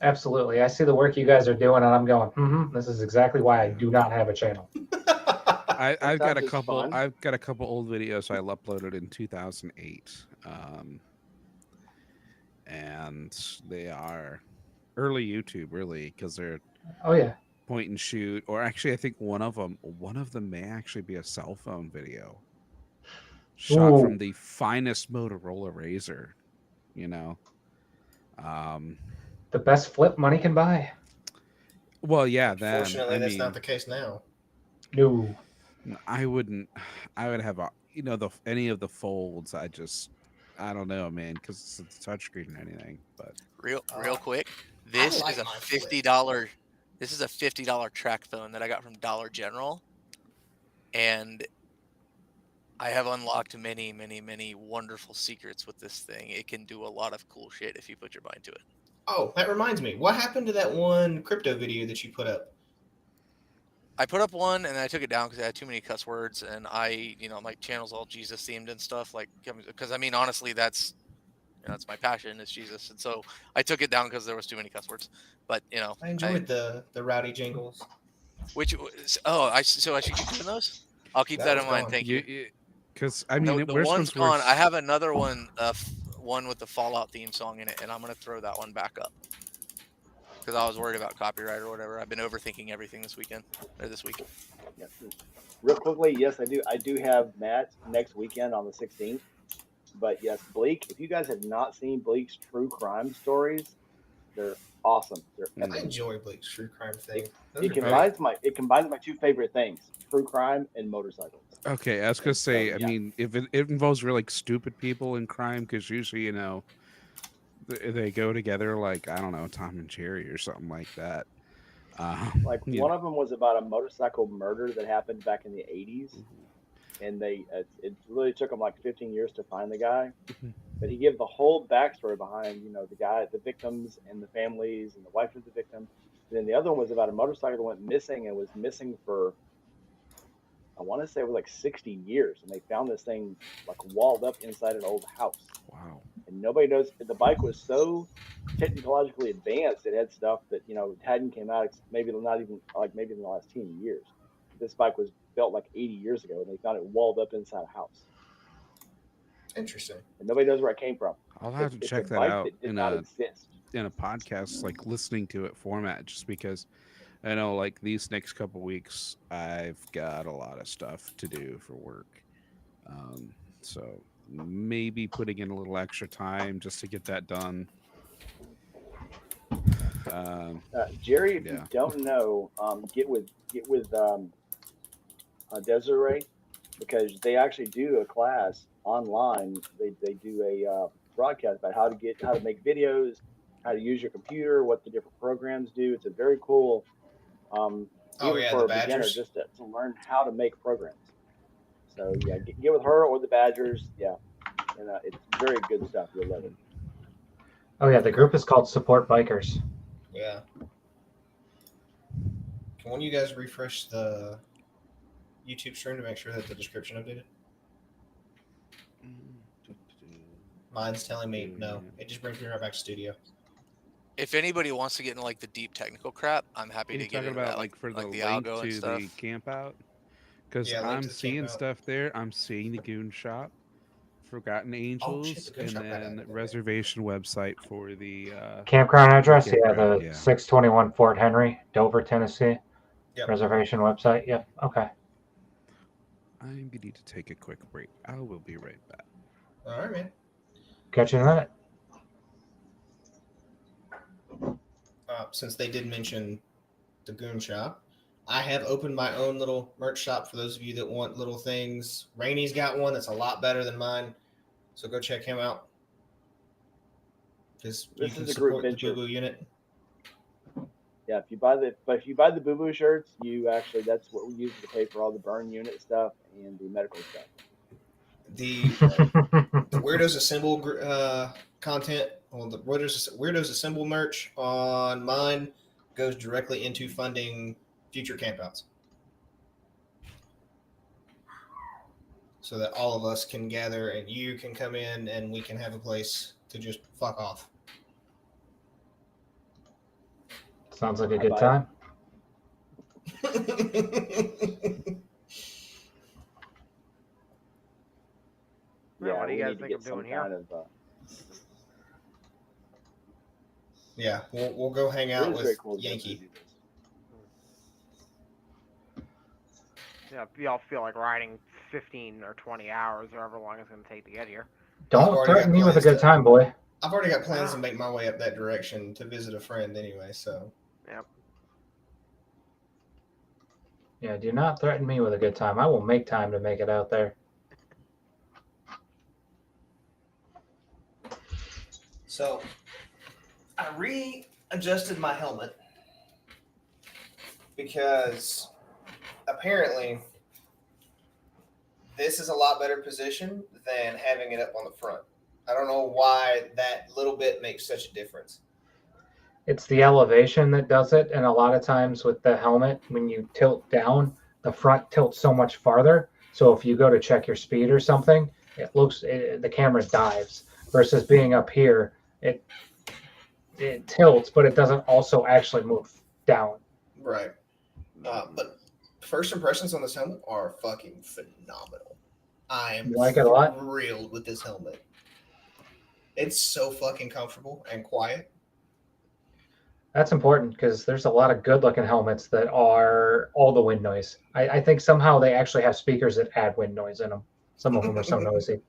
Absolutely. I see the work you guys are doing, and I'm going, this is exactly why I do not have a channel. I've got a Sometimes it's couple. fun. I've got a couple old videos I uploaded in 2008, and they are early YouTube, really, because they're Oh, yeah. point and shoot. Or actually, I think one of them may actually be a cell phone video shot Ooh. from the finest Motorola Razr. You know, The best flip money can buy. well, yeah. Then Fortunately, I that's mean, not the case now. No. I wouldn't. I would have any of the folds. I don't know, man, because it's a touchscreen or anything. But Real quick, this like is a my flip. $50. This is a $50 track phone that I got from Dollar General, and I have unlocked many, many, many wonderful secrets with this thing. It can do a lot of cool shit if you put your mind to it. Oh, that reminds me. What happened to that one crypto video that you put up? I put up one and I took it down because I had too many cuss words, and my channel's all Jesus themed and stuff. Like, because I mean, honestly, that's my passion is Jesus, and so I took it down because there was too many cuss words. But I enjoyed the rowdy jingles. I should keep doing those. I'll keep that was in mind. gone. Thank you. because I mean, The worst one's comes worst. gone. I have another one, one with the Fallout theme song in it, and I'm gonna throw that one back up because I was worried about copyright or whatever. I've been overthinking everything this week. Yes. Real quickly, yes, I do. I do have Matt next weekend on the 16th. But yes, Bleak. If you guys have not seen Bleak's true crime stories, they're awesome. They're Mm. I enjoy Blake's true crime thing. Those it are great. combines my two favorite things: true crime and motorcycles. Okay, I was gonna say. So, I yeah. mean, if it involves really stupid people in crime, because usually they go together, like, I don't know, Tom and Jerry or something like that. Like one of them was about a motorcycle murder that happened back in the 80s, and it really took them like 15 years to find the guy. But he gave the whole backstory behind the victims and the families and the wife of the victim. And then the other one was about a motorcycle that went missing and was missing for, I want to say it was like 60 years, and they found this thing like walled up inside an old house. Wow. And nobody knows. The bike was so technologically advanced; it had stuff that hadn't came out. Maybe not even maybe in the last 10 years. This bike was built like 80 years ago, and they found it walled up inside a house. Interesting. And nobody knows where it came from. I'll have to It's check a that bike out that did not exist. in a podcast, like listening to it format, just because I know, like, these next couple weeks I've got a lot of stuff to do for work. So maybe putting in a little extra time just to get that done. Jerry, if Yeah. you don't know, get with Desiree, because they actually do a class online. They do a broadcast about how to make videos, how to use your computer, what the different programs do. It's a very cool, even for a beginner, just to learn how to make programs. So yeah, get with her or the Badgers. Yeah, and it's very good stuff. You'll love it. Oh, yeah. The group is called Support Bikers. Yeah. Can one of you guys refresh the YouTube stream to make sure that the description updated? Mine's telling me no. It just brings me right back to studio. If anybody wants to get into like the deep technical crap, I'm happy to get talking into about that, like for the the link algo and to stuff. the campout, because Yeah, link I'm to the seeing campout. stuff there. I'm seeing the Goon shop, Forgotten Angels, the Goon and shop got then added. reservation website for the Campground address? Yeah, Campground, the yeah. 621 Fort Henry, Dover, Tennessee. Yep. Reservation website. Yep. Okay. I'm gonna need to take a quick break. I will be right back. All right, man. Catch you in a minute. Since they did mention the Goon shop, I have opened my own little merch shop for those of you that want little things. Rainy's got one that's a lot better than mine, so go check him out. Because you This can is a group support the venture. Boo Boo unit. Yeah, if you buy the Boo Boo shirts, that's what we use to pay for all the burn unit stuff and the medical stuff. The Weirdos Assemble content, well, the Weirdos Assemble merch on mine goes directly into funding future campouts. So that all of us can gather and you can come in and we can have a place to just fuck off. Sounds like a I good buy it. time. Well, what do you we guys need to think get of some doing here? kind of. Yeah, we'll go hang It out is very with cool to be able to Yankee. do this. Yeah, if y'all feel like riding 15 or 20 hours, or however long it's going to take to get here. Don't already threaten got me with a plans good to- time, boy. I've already got plans to make my way up that direction to visit a friend anyway, so. Yep. Yeah, do not threaten me with a good time. I will make time to make it out there. So I readjusted my helmet because apparently this is a lot better position than having it up on the front. I don't know why that little bit makes such a difference. It's the elevation that does it, and a lot of times with the helmet, when you tilt down, the front tilts so much farther. So if you go to check your speed or something, the camera dives. Versus being up here, it tilts, but it doesn't also actually move down. Right. But first impressions on this helmet are fucking phenomenal. I'm You like it a lot? thrilled with this helmet. It's so fucking comfortable and quiet. That's important because there's a lot of good-looking helmets that are all the wind noise. I think somehow they actually have speakers that add wind noise in them. Some of them are so noisy.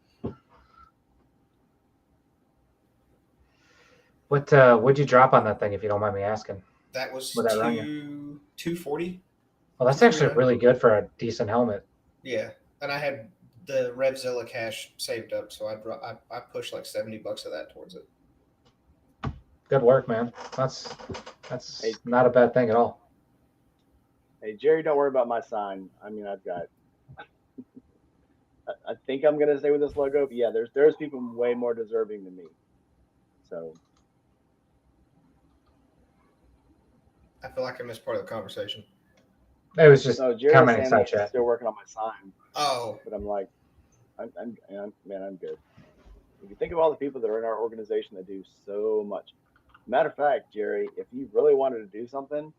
What'd you drop on that thing, if you don't mind me asking? That was Would that run you? 240. Well, that's actually really good for a decent helmet. Yeah, and I had the Revzilla cash saved up, so I pushed like $70 of that towards it. Good work, man. That's not a bad thing at all. Hey, Jerry, don't worry about my sign. I mean, I've got. I think I'm gonna stay with this logo, but yeah, there's people way more deserving than me. So I feel like I missed part of the conversation. It was just no, Jerry was commenting saying side he's chat. still working on my sign, Oh, but I'm like, I'm good. If you think of all the people that are in our organization that do so much. Matter of fact, Jerry, if you really wanted to do something,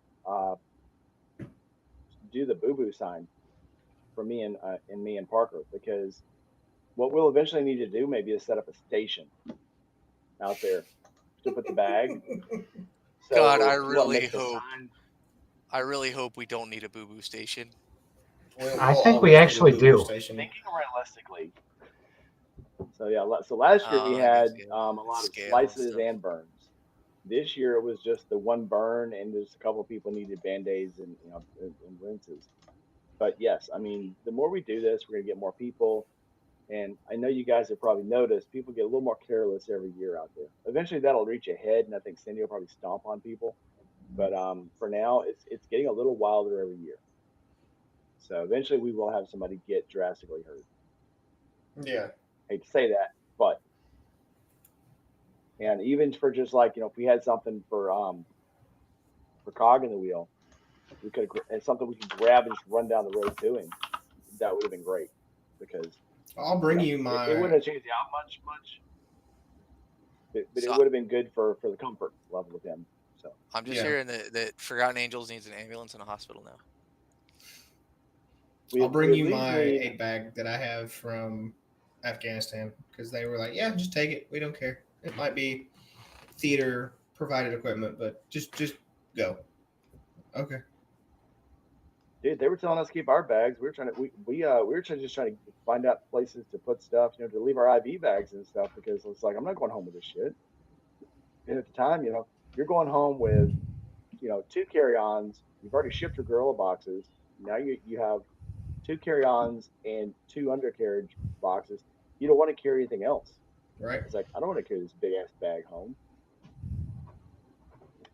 do the boo boo sign for me and Parker, because what we'll eventually need to do maybe is set up a station out there to put the bag. So God, I if you wanna really make the hope. sign- I really hope we don't need a boo boo station. I think we actually do. Thinking realistically. So yeah, so last year we I had guess, a lot of scale slices stuff. and burns. This year it was just the one burn, and there's a couple of people needed band-aids and and rinses. But yes, I mean, the more we do this, we're gonna get more people. And I know you guys have probably noticed people get a little more careless every year out there. Eventually that'll reach a head, and I think Cindy will probably stomp on people. But for now, it's getting a little wilder every year. So eventually we will have somebody get drastically hurt. yeah. Hate to say that, but and even for just like if we had something for cog in the wheel, we could it's something we could grab and just run down the road to him. That would have been great because I'll bring you it my. wouldn't have changed out much, but it would have been good for the comfort level with him. So I'm just hearing that Forgotten Angels needs an ambulance and a hospital now. I'll bring you my need 8-bag that I have from Afghanistan because they were like, yeah, just take it. We don't care. It might be theater provided equipment, but just go. Okay. Dude, they were telling us to keep our bags. We were trying to we were just trying to find out places to put stuff, to leave our IV bags and stuff because it's like I'm not going home with this shit. And at the time, you're going home with 2 carry-ons. You've already shipped your gorilla boxes. Now you have 2 carry-ons and 2 undercarriage boxes. You don't want to carry anything else. Right. It's like I don't want to carry this big ass bag home.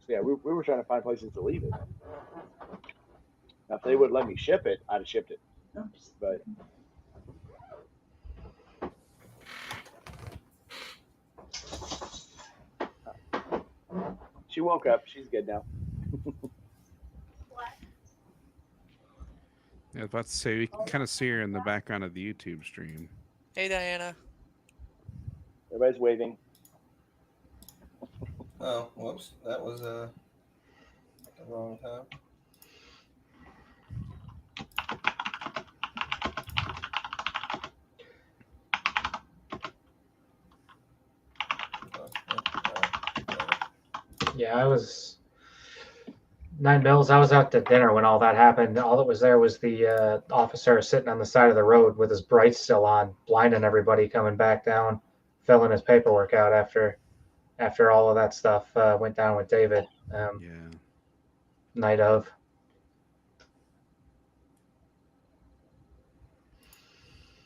So yeah, we were trying to find places to leave it. Now, if they would let me ship it, I'd have shipped it. But she woke up. She's good now. I was about to say we can kind of see her in the background of the YouTube stream. Hey, Diana. Everybody's waving. Oh, whoops. That was the wrong time. Yeah, I was 9 Bills. I was out to dinner when all that happened. All that was there was the officer sitting on the side of the road with his brights still on, blinding everybody coming back down, filling his paperwork out after all of that stuff went down with David. Yeah. Night of.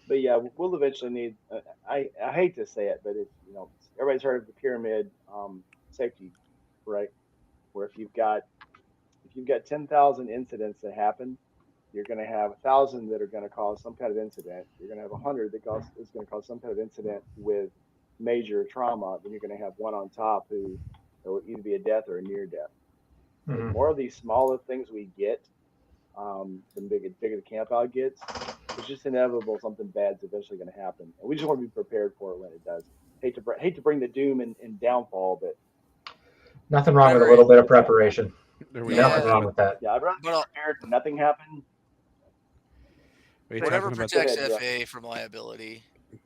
But yeah, we'll eventually need. I hate to say it, but it's everybody's heard of the pyramid safety, right? Where if you've got 10,000 incidents that happen, you're going to have 1,000 that are going to cause some kind of incident. You're going to have 100 that is going to cause some kind of incident with major trauma. Then you're going to have one on top who will either be a death or a near death. Mm-hmm. The more of these smaller things we get, the bigger the campout gets. It's just inevitable something bad's eventually going to happen, and we just want to be prepared for it when it does. Hate to bring the doom and downfall, but Nothing wrong with a little bit of preparation. There we Nothing are. wrong with that. yeah, I'd rather be prepared and nothing happen. Are you Whatever talking about protects Go ahead, FA from liability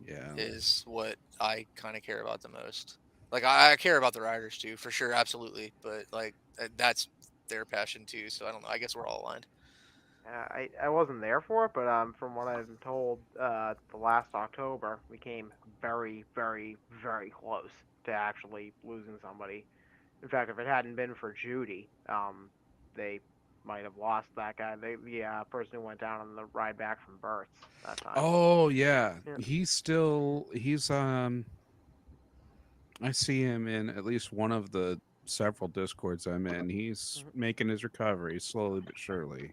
Yeah. is what I kind of care about the most. Like I care about the riders too, for sure, absolutely. But like that's their passion too. So I don't know. I guess we're all aligned. I wasn't there for it, but from what I've been told, the last October we came very, very, very close to actually losing somebody. In fact, if it hadn't been for Judy, they might have lost that guy. The person who went down on the ride back from Burt's that time. Oh yeah. Yeah. He's I see him in at least one of the several discords I'm in. He's making his recovery slowly but surely.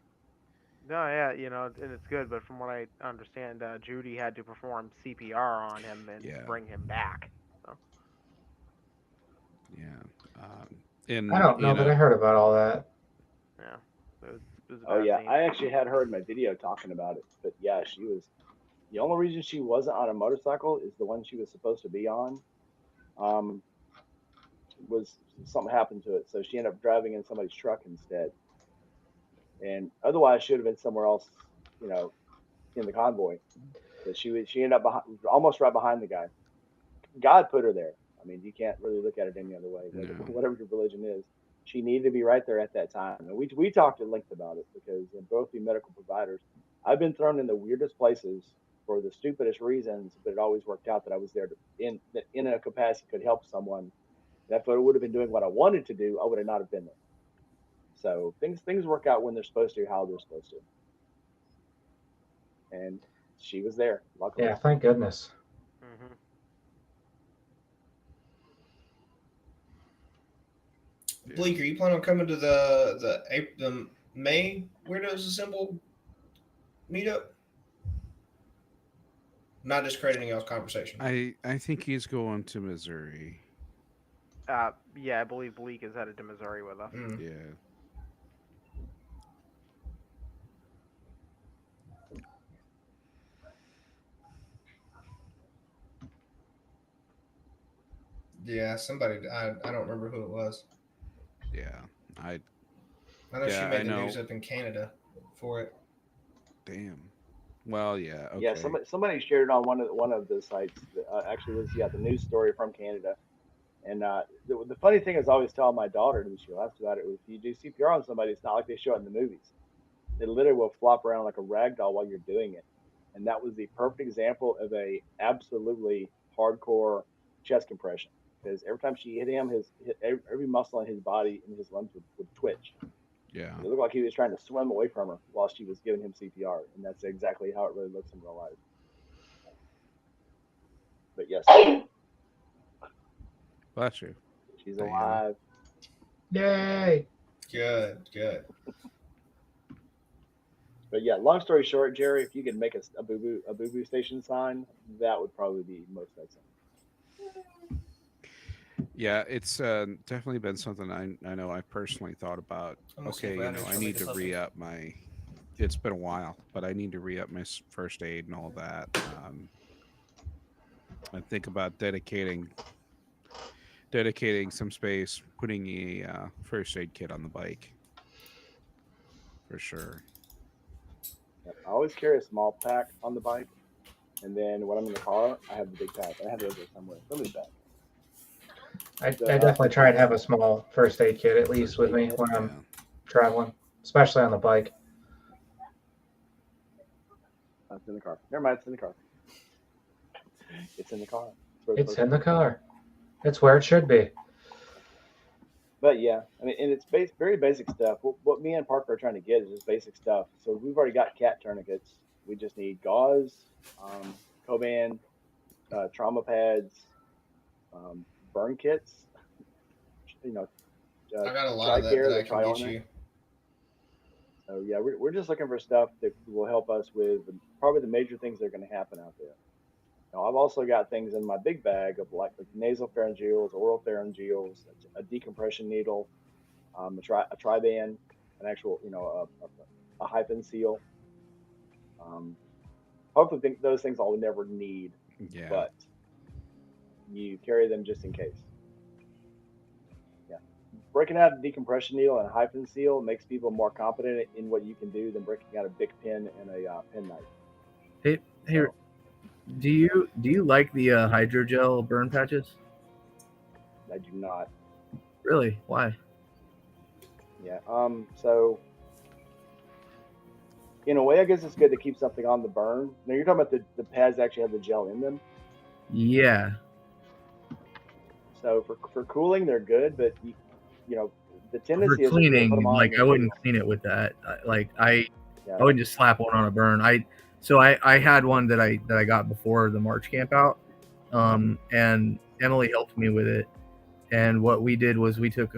No, yeah, and it's good, but from what I understand, Judy had to perform CPR on him and Yeah. bring him back. So. Yeah. And I don't know that I heard about all that. Yeah. It was a Oh bad yeah, scene. I actually had her in my video talking about it, but yeah, she was. The only reason she wasn't on a motorcycle is the one she was supposed to be on. Was something happened to it, so she ended up driving in somebody's truck instead. And otherwise, she would have been somewhere else, in the convoy. But she ended up almost right behind the guy. God put her there. I mean, you can't really look at it any other way. No. Whatever your religion is, she needed to be right there at that time. And we talked at length about it because both the medical providers. I've been thrown in the weirdest places for the stupidest reasons, but it always worked out that I was there in a capacity could help someone. If I would have been doing what I wanted to do, I would have not have been there. So things work out when they're supposed to, how they're supposed to. And she was there, luckily. Yeah, thank goodness. Mm-hmm. Bleak, are you planning on coming to the May Weirdos Assemble meetup? Not discrediting y'all's conversation. I think he's going to Missouri. Yeah, I believe Bleak is headed to Missouri with us. Mm. Yeah. Yeah, somebody. I don't remember who it was. Yeah. I know Yeah, she made I the know. news up in Canada for it. Damn. Well, yeah. Okay. Yeah, somebody shared it on one of the sites. That, actually, was the news story from Canada. And the funny thing is, I always tell my daughter, and she laughs about it. If you do CPR on somebody, it's not like they show it in the movies. They literally will flop around like a rag doll while you're doing it. And that was the perfect example of a absolutely hardcore chest compression. Because every time she hit him, every muscle in his body and his limbs would twitch. Yeah. It looked like he was trying to swim away from her while she was giving him CPR, and that's exactly how it really looks in real life. But yes, Bless you. she's Diana. alive. Yay! Good. But yeah, long story short, Jerry, if you could make a boo boo station sign, that would probably be most excellent. Yeah, it's definitely been something I know I personally thought about. I'm gonna see if Okay, Brandon's I trying to make need us to hustlers. re-up my. It's been a while, but I need to re-up my first aid and all that. And think about dedicating some space, putting a first aid kit on the bike for sure. Yep. I always carry a small pack on the bike, and then when I'm in the car, I have the big pack. I have to go somewhere. Somebody's back. I definitely try and have a small first aid kit at least First with aid me kit. when I'm Yeah. traveling, especially on the bike. It's in the car. Never mind. It's in the car. It's in the car. It's It's in the car. It's where it should be. But yeah, I mean, and it's very basic stuff. What me and Parker are trying to get is just basic stuff. So we've already got cat tourniquets. We just need gauze, Coban, trauma pads, burn kits. You know, I got a lot of that Tricare, that the I can get Triomic. you. So yeah, we're just looking for stuff that will help us with probably the major things that are going to happen out there. Now, I've also got things in my big bag of like nasal pharyngeals, oral pharyngeals, a decompression needle, a tri-band, an actual, a hyphen seal. Um, hopefully, those things I'll never need, Yeah. but you carry them just in case. Yeah, breaking out a decompression needle and a hyphen seal makes people more competent in what you can do than breaking out a big pin and a pen knife. Hey, hey, So, do you like the hydrogel burn patches? I do not. Really? Why? Yeah. So in a way, I guess it's good to keep something on the burn. Now you're talking about the pads that actually have the gel in them. Yeah. So for cooling, they're good, but the For tendency is people put them cleaning, on and like they I take wouldn't clean it with that. I yeah. wouldn't just slap one on a burn. I had one that I got before the March camp out, and Emily helped me with it. And what we did was we took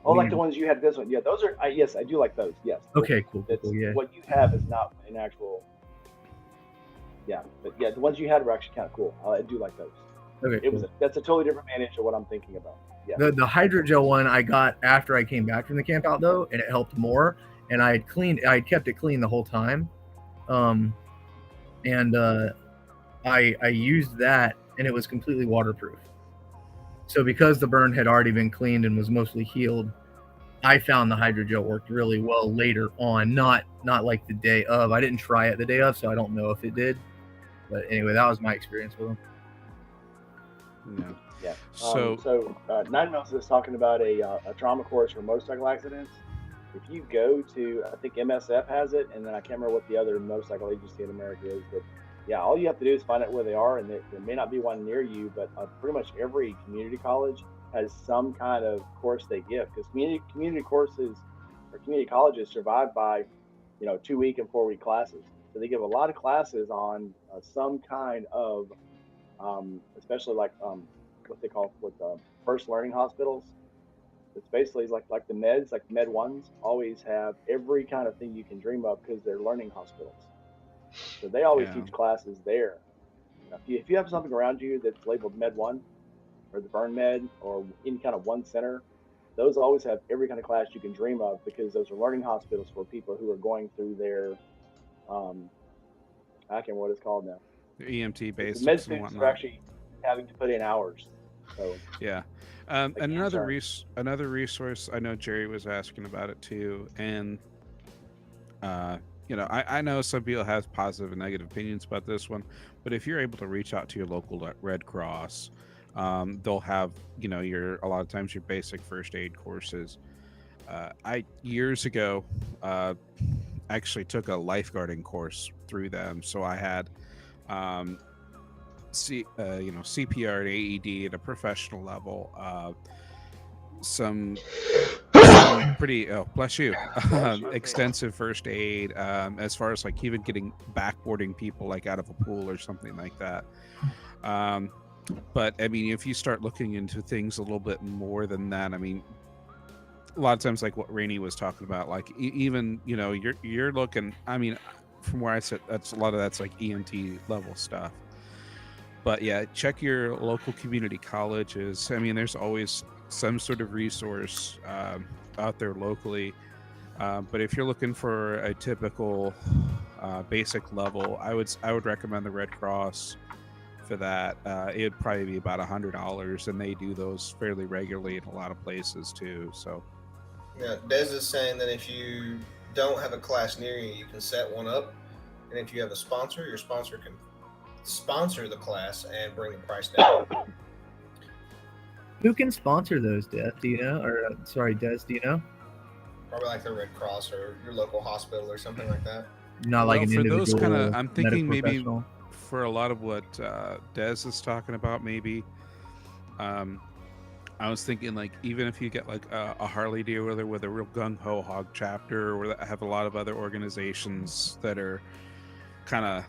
Oh, like the ones you had this one. Yeah, those are yes, I do like those. Yes. Okay, cool, yeah. What you have is not an actual. Yeah, but yeah, the ones you had were actually kind of cool. I do like those. Okay, cool. That's a totally different manage of what I'm thinking about. Yeah. The hydrogel one I got after I came back from the camp out though, and it helped more. And I had kept it clean the whole time, and I used that, and it was completely waterproof. So because the burn had already been cleaned and was mostly healed, I found the hydrogel worked really well later on. Not like the day of. I didn't try it the day of, so I don't know if it did. But anyway, that was my experience with them. Yeah. Yeah. So 9 Mils is talking about a trauma course for motorcycle accidents. If you go to, I think MSF has it, and then I can't remember what the other motorcycle agency in America is, but yeah, all you have to do is find out where they are, and there may not be one near you, but pretty much every community college has some kind of course they give, because community courses or community colleges survive by 2-week and 4-week classes. So they give a lot of classes on some kind of, especially like what they call first learning hospitals. It's basically like the meds, like Med ones, always have every kind of thing you can dream of because they're learning hospitals. So they always Yeah. teach classes there. Now, if you have something around you that's labeled Med 1 or the Burn Med or any kind of one center, those always have every kind of class you can dream of because those are learning hospitals for people who are going through their, I can't remember what it's called now. EMT The med basics and students are whatnot. actually having to put in hours. So Yeah. Another resource. I know Jerry was asking about it too, and I know some people have positive and negative opinions about this one, but if you're able to reach out to your local Red Cross, they'll have a lot of times your basic first aid courses. I years ago actually took a lifeguarding course through them, so I had CPR and AED at a professional level. Some pretty bless you extensive first aid as far as like even getting backboarding people like out of a pool or something like that. But I mean, if you start looking into things a little bit more than that, I mean, a lot of times like what Rainey was talking about, like even you're looking, I mean, from where I sit, that's a lot of that's like EMT level stuff. But yeah, check your local community colleges. I mean, there's always some sort of resource out there locally. But if you're looking for a typical basic level, I would recommend the Red Cross for that. It'd probably be about $100, and they do those fairly regularly in a lot of places too. So Yeah, Des is saying that if you don't have a class near you, you can set one up, and if you have a sponsor, your sponsor can sponsor the class and bring the price down. Who can sponsor those, Des? Do you know? Or sorry, Des, do you know? Probably like the Red Cross or your local hospital or something like that. Not like Well, an for those individual. kinda- I'm thinking medical maybe- professional? for a lot of what Des is talking about, maybe I was thinking like even if you get like a Harley dealer with a real gung ho hog chapter, or that have a lot of other organizations that are kind of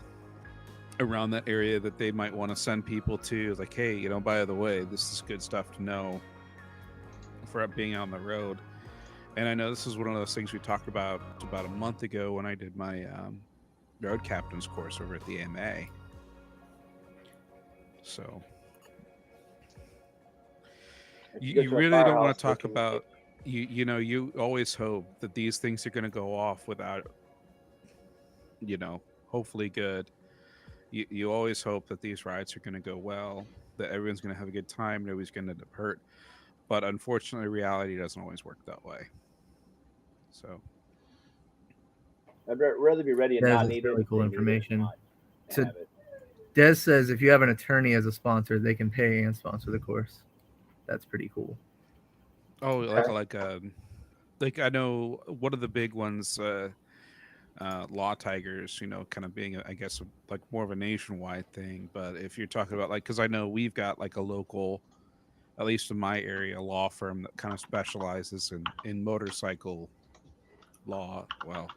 around that area that they might want to send people to, like, hey, you know, by the way, this is good stuff to know for being on the road. And I know this is one of those things we talked about a month ago when I did my road captain's course over at the AMA. So If you you go to a really don't want firehouse to talk looking- about you know, you always hope that these things are going to go off without, you know, hopefully good. You always hope that these rides are going to go well, that everyone's going to have a good time, nobody's going to end up hurt. But unfortunately, reality doesn't always work that way. So I'd rather be ready and Des, not that's need really it. cool than need it and information. not So- have it. Des says if you have an attorney as a sponsor, they can pay and sponsor the course. That's pretty cool. oh, Okay. like I know one of the big ones, Law Tigers, you know, kind of being, I guess, like more of a nationwide thing. But if you're talking about like, because I know we've got like a local, at least in my area, law firm that kind of specializes in motorcycle law. Well,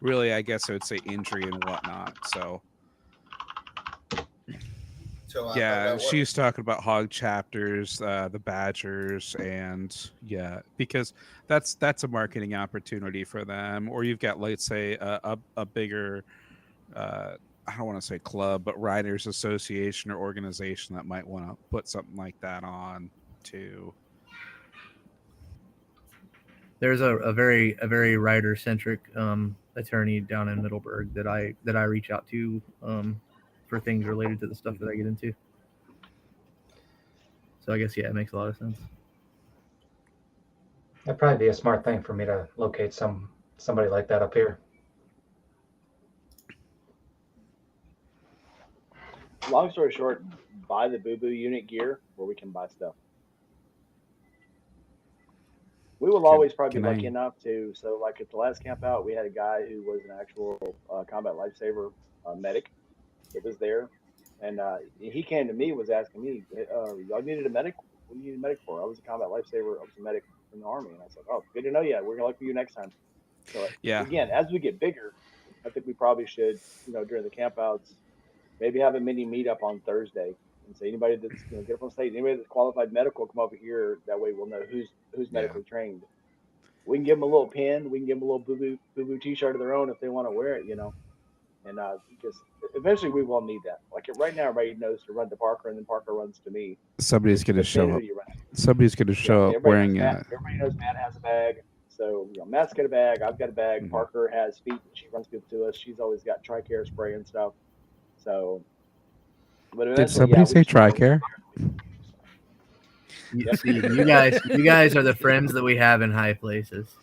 really, I guess I would say injury and whatnot. So So yeah, what, she's talking about hog chapters, the Badgers, and yeah, because that's a marketing opportunity for them. Or you've got, let's say, a bigger, I don't want to say club, but riders association or organization that might want to put something like that on too. There's a very rider centric attorney down in Middleburg that I reach out to for things related to the stuff that I get into. So I guess yeah, it makes a lot of sense. That'd probably be a smart thing for me to locate somebody like that up here. Long story short, buy the Boo Boo unit gear where we can buy stuff. We will always probably be can lucky I- enough to. So, like at the last camp out, we had a guy who was an actual combat lifesaver medic that was there, and he came to me and was asking me, "Y'all needed a medic? What do you need a medic for?" I was a combat lifesaver. I was a medic in the army, and I was like, "Oh, good to know. Yeah, we're gonna look for you next time." So Yeah. again, as we get bigger, I think we probably should, during the campouts, maybe have a mini meetup on Thursday and say anybody that's get up on stage, anybody that's qualified medical, come over here. That way we'll know who's medically trained. We can give them a little pin. We can give them a little boo boo t-shirt of their own if they want to wear it, And because eventually we will need that. Like right now, everybody knows to run to Parker, and then Parker runs to me. Somebody's going to But then show who up. do you run to? Somebody's going to show up everybody wearing everybody knows Matt has a bag. So Matt's got a bag. I've got a bag. Mhm. Parker has feet. She runs people to us. She's always got TRICARE spray and stuff. So, but Did eventually, somebody we say just need to- TRICARE? You, see, you guys are the friends that we have in high places.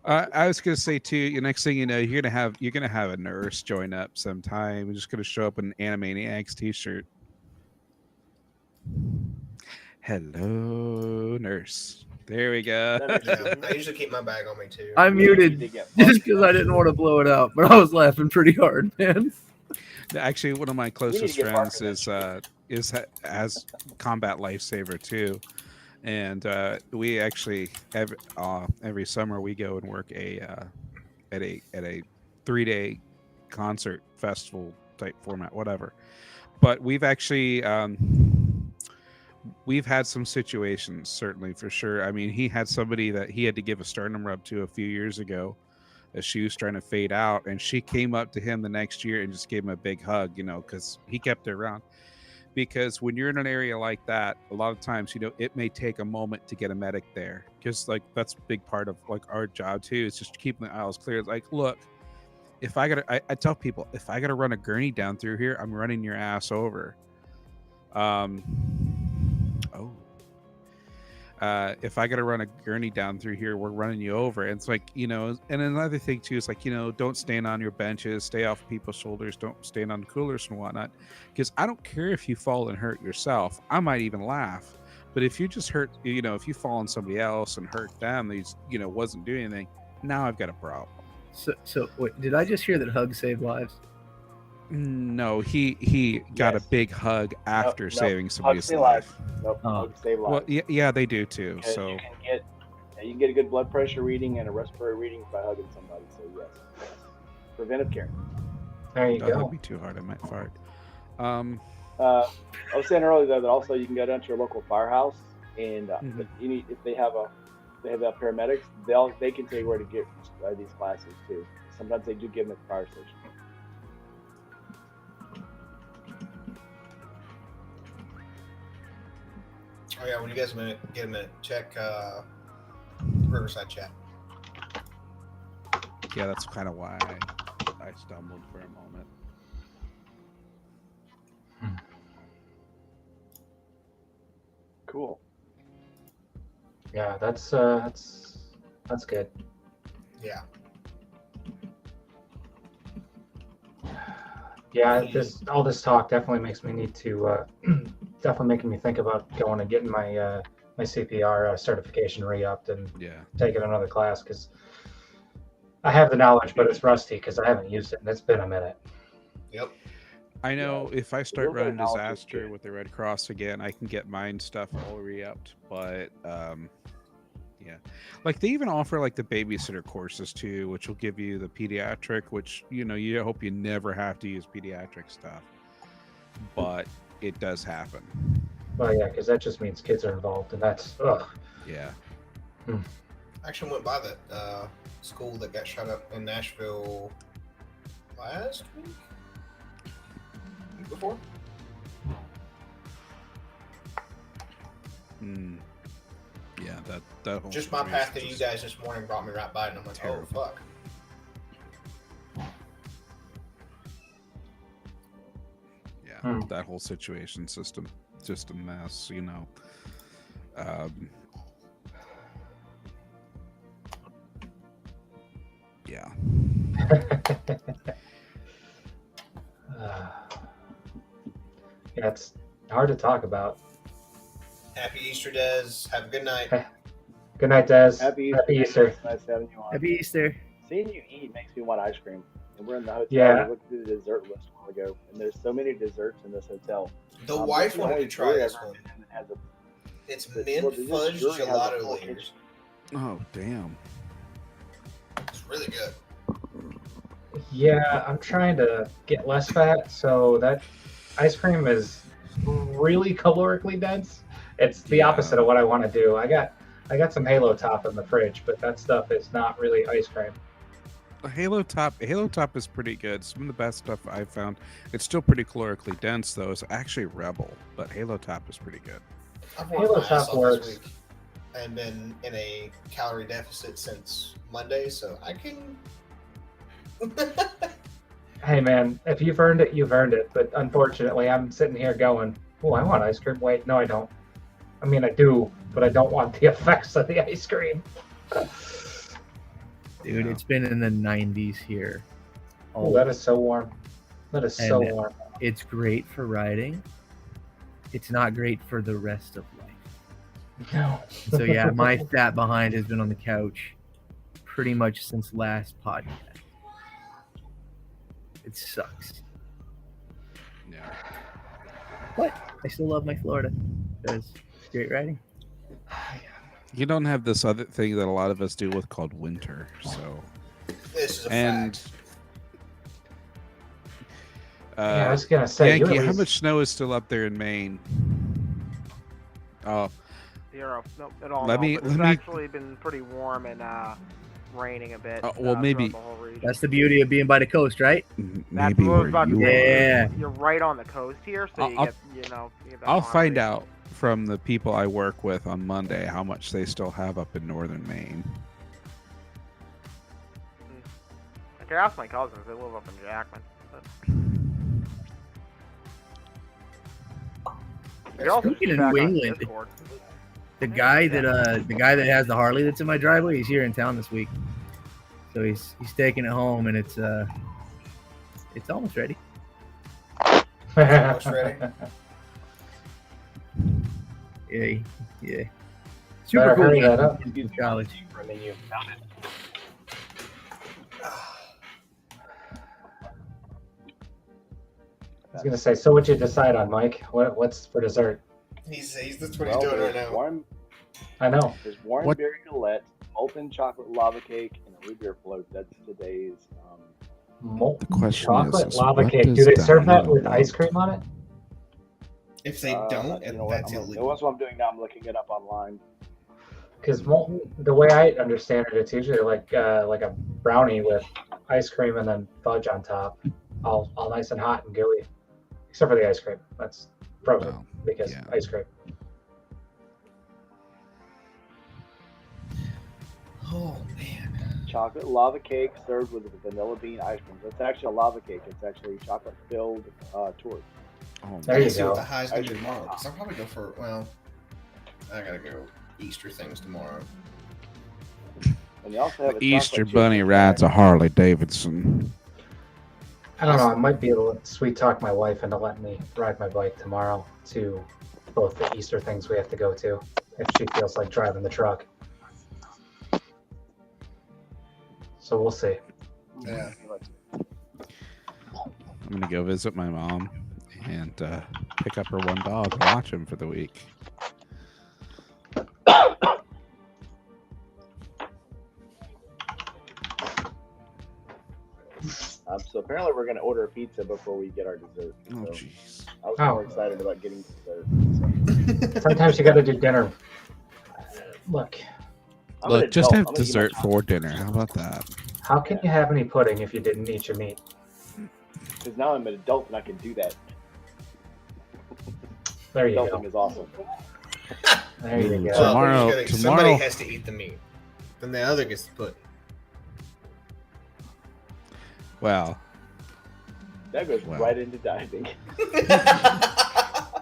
I was gonna say too. Next thing you know, you're gonna have a nurse join up sometime. You're just gonna show up in an Animaniacs t-shirt. Hello, nurse. There we go. Yeah, I usually keep my bag on me too. I We need muted to get just because I didn't want to blow it out, but I was laughing pretty hard, man. Actually, one of my closest get friends Parker as combat lifesaver too, and we actually every summer we go and work at a 3-day concert festival type format, whatever. But we've actually we've had some situations, certainly for sure. I mean, he had somebody that he had to give a sternum rub to a few years ago. as she was trying to fade out, and she came up to him the next year and just gave him a big hug, because he kept her around. Because when you're in an area like that, a lot of times, it may take a moment to get a medic there, because like that's a big part of like our job too, is just keeping the aisles clear. Like, look, if I tell people, if I gotta run a gurney down through here, I'm running your ass over. If I gotta run a gurney down through here, we're running you over. And it's like, and another thing too is like, don't stand on your benches, stay off people's shoulders, don't stand on coolers and whatnot. Because I don't care if you fall and hurt yourself. I might even laugh. But if you just hurt, if you fall on somebody else and hurt them, these, wasn't doing anything, now I've got a problem. So wait, did I just hear that hugs save lives? No, he got a big hug after No, saving somebody's hugs save life. Nope, Oh. hugs save lives. Well, yeah, they do too. Because So you can get a good blood pressure reading and a respiratory reading by hugging somebody. So yes. Preventive care. There you that go. would be too hard. I might fart. I was saying earlier though that also you can go down to your local firehouse and Mhm. if they have paramedics, they can tell you where to get these classes too. Sometimes they do give them at the fire station. Oh yeah, when you guys get a minute, check Riverside chat. Yeah, that's kind of why I stumbled for a moment. Cool. Yeah, that's good. Yeah. Yeah, all this talk definitely makes me need to definitely making me think about going and getting my my CPR certification re-upped and Yeah. taking another class, because I have the knowledge, but it's rusty because I haven't used it and it's been a minute. Yep. I know if I start little bit of running knowledge is disaster good. with the Red Cross again, I can get mine stuff all re-upped. But yeah, like they even offer like the babysitter courses too, which will give you the pediatric, which you hope you never have to use pediatric stuff, but it does happen. Well, yeah, because that just means kids are involved, and that's Yeah. I actually went by that school that got shot up in Nashville last week. Week before. Yeah, that whole Just my situation path to you just- guys this morning brought me right by it, and I'm like, Terrible. oh fuck. Yeah, that whole situation system, just a mess. Yeah. yeah, it's hard to talk about. Happy Easter, Des. Have a good night. Good night, Des. Happy Easter. It's nice having you on. Happy Easter. Seeing you eat makes me want ice cream. And we're in the hotel. Yeah. We looked through the dessert list a while ago, and there's so many desserts in this hotel. The wife the wanted only to try brewery this I've ever one. been in that has a- It's But- mint well, this fudge brewery has a gelato full layers. kitchen. Oh damn. It's really good. Yeah, I'm trying to get less fat, so that ice cream is really calorically dense. It's the Yeah. opposite of what I want to do. I got some Halo Top in the fridge, but that stuff is not really ice cream. Halo Top is pretty good. Some of the best stuff I've found. It's still pretty calorically dense though. It's actually Rebel, but Halo Top is pretty good. I've worked Halo my ass Top off works. this week and been in a calorie deficit since Monday, so I can. Hey man, if you've earned it, you've earned it. But unfortunately, I'm sitting here going, "Oh, I want ice cream." Wait, no, I don't. I mean, I do, but I don't want the effects of the ice cream. Dude, Yeah. it's been in the 90s here. Oh, that is so warm. That is so And- warm. It's great for riding. It's not great for the rest of life. No. So yeah, my fat behind has been on the couch pretty much since last podcast. It sucks. Yeah. But I still love my Florida because it's great riding. You don't have this other thing that a lot of us deal with called winter. So This is a and fact. Yeah, I was gonna say, you Yankee, at how least- much snow is still up there in Maine? Oh, 0. Nope, at all. Let no, me- but let it's me- actually been pretty warm in raining a bit. well, maybe- throughout the whole region. That's the beauty of being by the coast, right? Maybe what I was where about to you say. are. Yeah. You're right on the coast here, so you I'll- get, you get that I'll find moderation. out from the people I work with on Monday how much they still have up in northern Maine. I could ask my cousins. They live up in Jackman. But... You could also Speaking of check New on England, Discord. the guy that has the Harley that's in my driveway, he's here in town this week. So he's taking it home, and it's almost ready. Almost ready. Yeah. Better Super cool. hurry guy. that up. He's in college. And then you found it. I was gonna say, so what'd you decide on, Mike? What's for dessert? That's what he's doing right now. I know. There's warm What- berry galette, molten chocolate lava cake, and a root beer float. That's today's. Molten The question chocolate is lava what cake. does Do they serve that Diana with want? ice cream on it? If they don't, you know what? that's That's illegal. what I'm doing now. I'm looking it up online. Because molten, the way I understand it, it's usually like a brownie with ice cream and then fudge on top, all nice and hot and gooey. Except for the ice cream. That's frozen Well, because yeah. ice cream. Oh man. Chocolate lava cake served with vanilla bean ice cream. That's actually a lava cake. It's actually chocolate filled torte. Oh, There I you can see what go. the high's gonna be tomorrow. Because I'll probably go for I gotta go Easter things tomorrow. And they also have the a Easter chocolate Bunny chicken rides a snack. Harley Davidson. I don't know. I might be able to sweet talk my wife into letting me ride my bike tomorrow to both the Easter things we have to go to if she feels like driving the truck. So we'll see. Yeah. I'm gonna go visit my mom and pick up her one dog and watch him for the week. So apparently we're going to order a pizza before we get our dessert. Oh, So jeez. I was Oh. more excited about getting dessert. So. Sometimes you got to do dinner. Look, I'm an Look, just adult. have I'm gonna eat my dessert for dinner. How about that? how can you have any pudding if you didn't eat your meat? Because now I'm an adult and I can do that. There you Adulting go. is awesome. There you go. Tomorrow- somebody tomorrow- has to eat the meat. Then the other gets to put. Well, That goes Wow. right into diving. I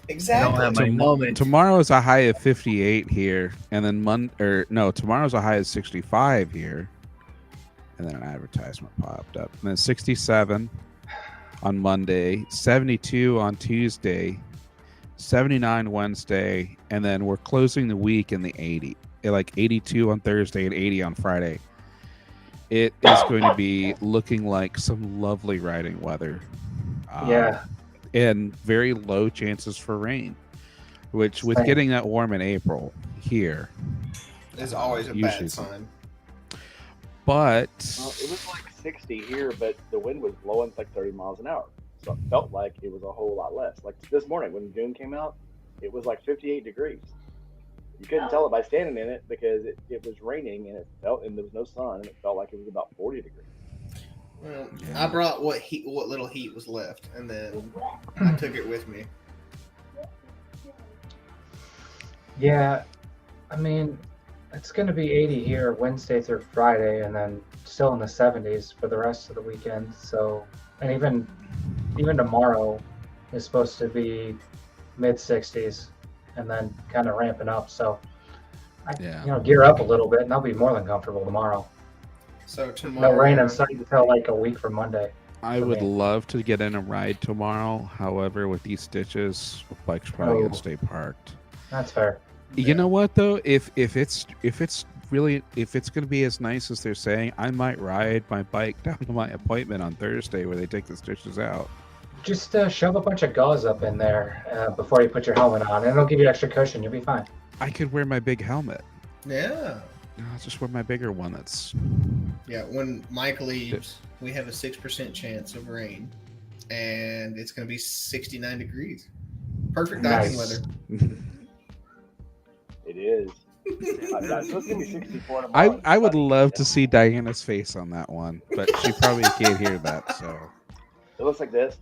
Exactly. don't have my moment. tomorrow's a high of 58 here, and then tomorrow's a high of 65 here, and then an advertisement popped up, and then 67 on Monday, 72 on Tuesday, 79 Wednesday, and then we're closing the week in the 82 on Thursday and 80 on Friday. It is going to be looking like some lovely riding weather. Yeah. And very low chances for rain, which with Same. getting that warm in April here, It's always a Usually bad sign. but Well, it was like 60 here, but the wind was blowing like 30 miles an hour. So it felt like it was a whole lot less. Like this morning when Goon came out, it was like 58 degrees. You couldn't tell it by standing in it because it was raining and there was no sun and it felt like it was about 40 degrees. Well, Yeah. I brought what little heat was left, and then I took it with me. Yeah. I mean, it's going to be 80 here Wednesday through Friday, and then still in the 70s for the rest of the weekend. So, and even tomorrow is supposed to be mid 60s, and then kind of ramping up. So, Yeah. gear up a little bit, and I'll be more than comfortable tomorrow. So tomorrow. No rain in sight until like a week from Monday. I for would me. love to get in a ride tomorrow. However, with these stitches, bike's probably Oh. gonna stay parked. That's fair. You know what though? If it's gonna be as nice as they're saying, I might ride my bike down to my appointment on Thursday where they take the stitches out. Just shove a bunch of gauze up in there before you put your helmet on, and it'll give you extra cushion. You'll be fine. I could wear my big helmet. Yeah. No, I'll just wear my bigger one. That's Yeah. When Mike leaves, we have a 6% chance of rain, and it's going to be 69 degrees. Perfect diving Nice. weather. It is. So it's gonna be 64 tomorrow. I would love to see Diana's face on that one, but she probably can't hear that. So It looks like this.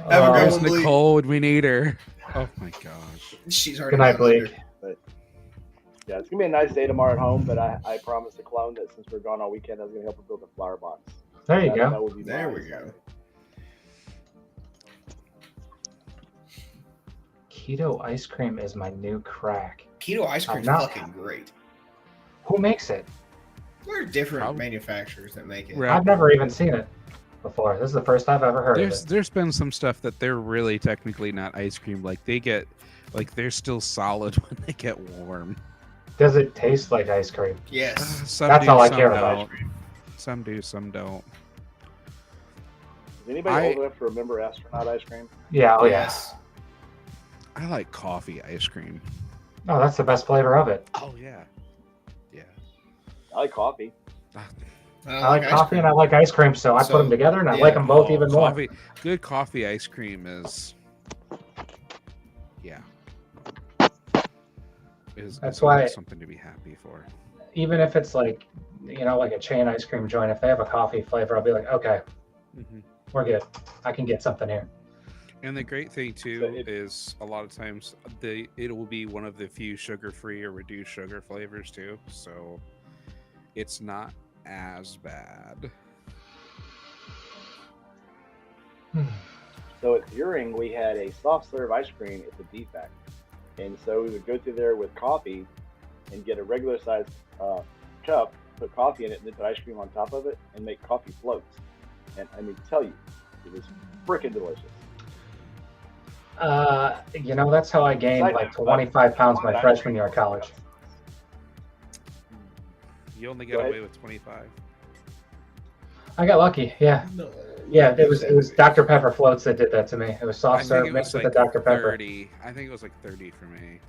Have a where's good one, Bleak. Nicole when we need her? Oh my gosh. She's already Good night, gone under. Blake. Yeah, it's gonna be a nice day tomorrow at home. But I promised the clone that since we're gone all weekend, I was gonna help her build a flower box. There you That go. would be There my we go. assignment. Keto ice cream is my new crack. Keto ice cream is I'm not- fucking great. Who makes it? There are different Probably- manufacturers that make it. Right. I've never even seen it before. This is the first I've ever heard of it. There's been some stuff that they're really technically not ice cream. Like they're still solid when they get warm. Does it taste like ice cream? Yes. Some That's do, all I some care about. don't. Some do, some don't. Is anybody old enough to remember astronaut ice cream? Yeah, oh yeah. Yes. I like coffee ice cream. Oh, that's the best flavor of it. Oh yeah, yeah. I like coffee. I like ice coffee cream. and I like ice cream, so I So, put them together and I yeah. like them both Oh, even more. coffee, good coffee ice cream is, yeah. That's why- something to be happy for. Even if it's like, like a chain ice cream joint, if they have a coffee flavor, I'll be like, okay, Hmm. we're good. I can get something here. And the great thing So too it- is a lot of times it will be one of the few sugar-free or reduced sugar flavors too, so it's not as bad. So at Uring, we had a soft serve ice cream at the defect. And so we would go through there with coffee and get a regular sized cup, put coffee in it, and then put ice cream on top of it and make coffee floats. And I need to tell you, it was freaking delicious. That's how I gained like 25 pounds my freshman year of college. You only Go get ahead. away with 25. I got lucky, yeah. No. Yeah, it was Dr. Pepper floats that did that to me. It was soft I serve think it mixed was with like the Dr. Pepper. 30. I think it was like 30 for me.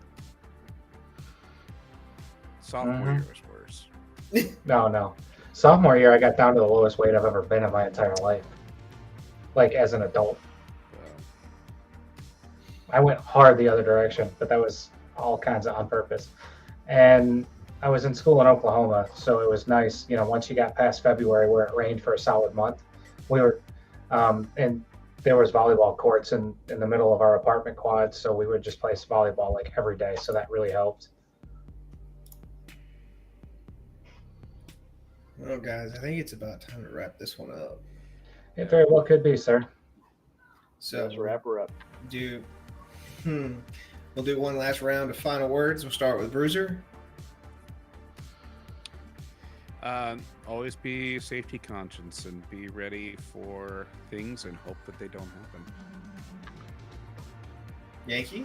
Sophomore Mhm. year was worse. No. Sophomore year, I got down to the lowest weight I've ever been in my entire life. Like as an adult. I went hard the other direction, but that was all kinds of on purpose. And I was in school in Oklahoma, so it was nice. Once you got past February where it rained for a solid month, we were, and there was volleyball courts in the middle of our apartment quad, so we would just play volleyball like every day. So that really helped. Well, guys, I think it's about time to wrap this one up. It very well could be, sir. So Let's wrap her up. We'll do one last round of final words. We'll start with Bruiser. Always be safety conscious and be ready for things and hope that they don't happen. Yankee.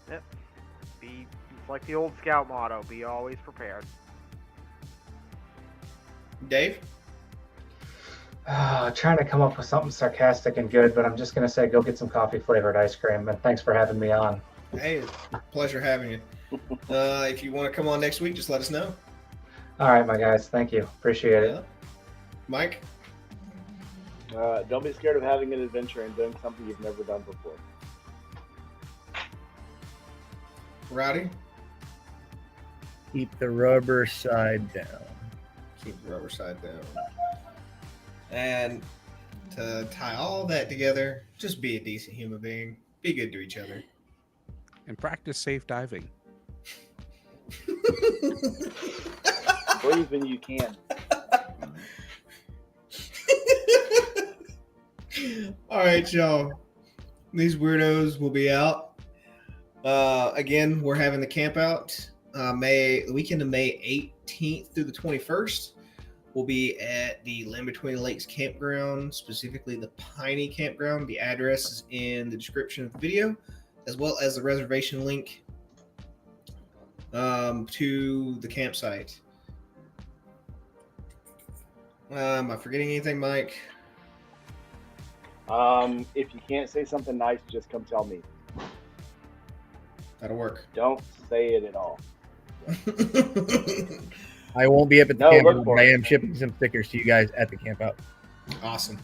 It's like the old scout motto: be always prepared. Dave. Trying to come up with something sarcastic and good, but I'm just going to say go get some coffee flavored ice cream. And thanks for having me on. Hey, pleasure having you. If you want to come on next week, just let us know. All right, my guys. Thank you. Appreciate it. Yeah. Mike. Don't be scared of having an adventure and doing something you've never done before. Rowdy. Keep the rubber side down. Keep the rubber side down. And to tie all that together, just be a decent human being. Be good to each other. And practice safe diving. Breathe when you can. All right, y'all. These weirdos will be out. Again, we're having the camp out the weekend of May 18th through the 21st. We'll be at the Land Between Lakes Campground, specifically the Piney Campground. The address is in the description of the video, as well as the reservation link to the campsite. Am I forgetting anything, Mike? If you can't say something nice, just come tell me. That'll work. Don't say it at all. I won't be up at the No, camp, look but for I it. am shipping some stickers to you guys at the camp out. Awesome.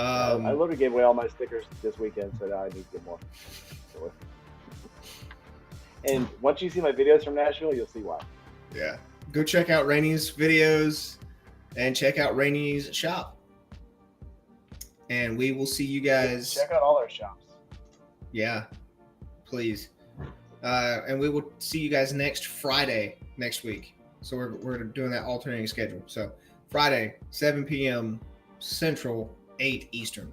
I literally gave away all my stickers this weekend, so now I need to get more. And once you see my videos from Nashville, you'll see why. Yeah. Go check out Rainey's videos and check out Rainey's shop. And we will see you guys. Check out all our shops. Yeah, please. And we will see you guys next Friday next week. So we're doing that alternating schedule. So Friday, 7 p.m. Central, 8 Eastern.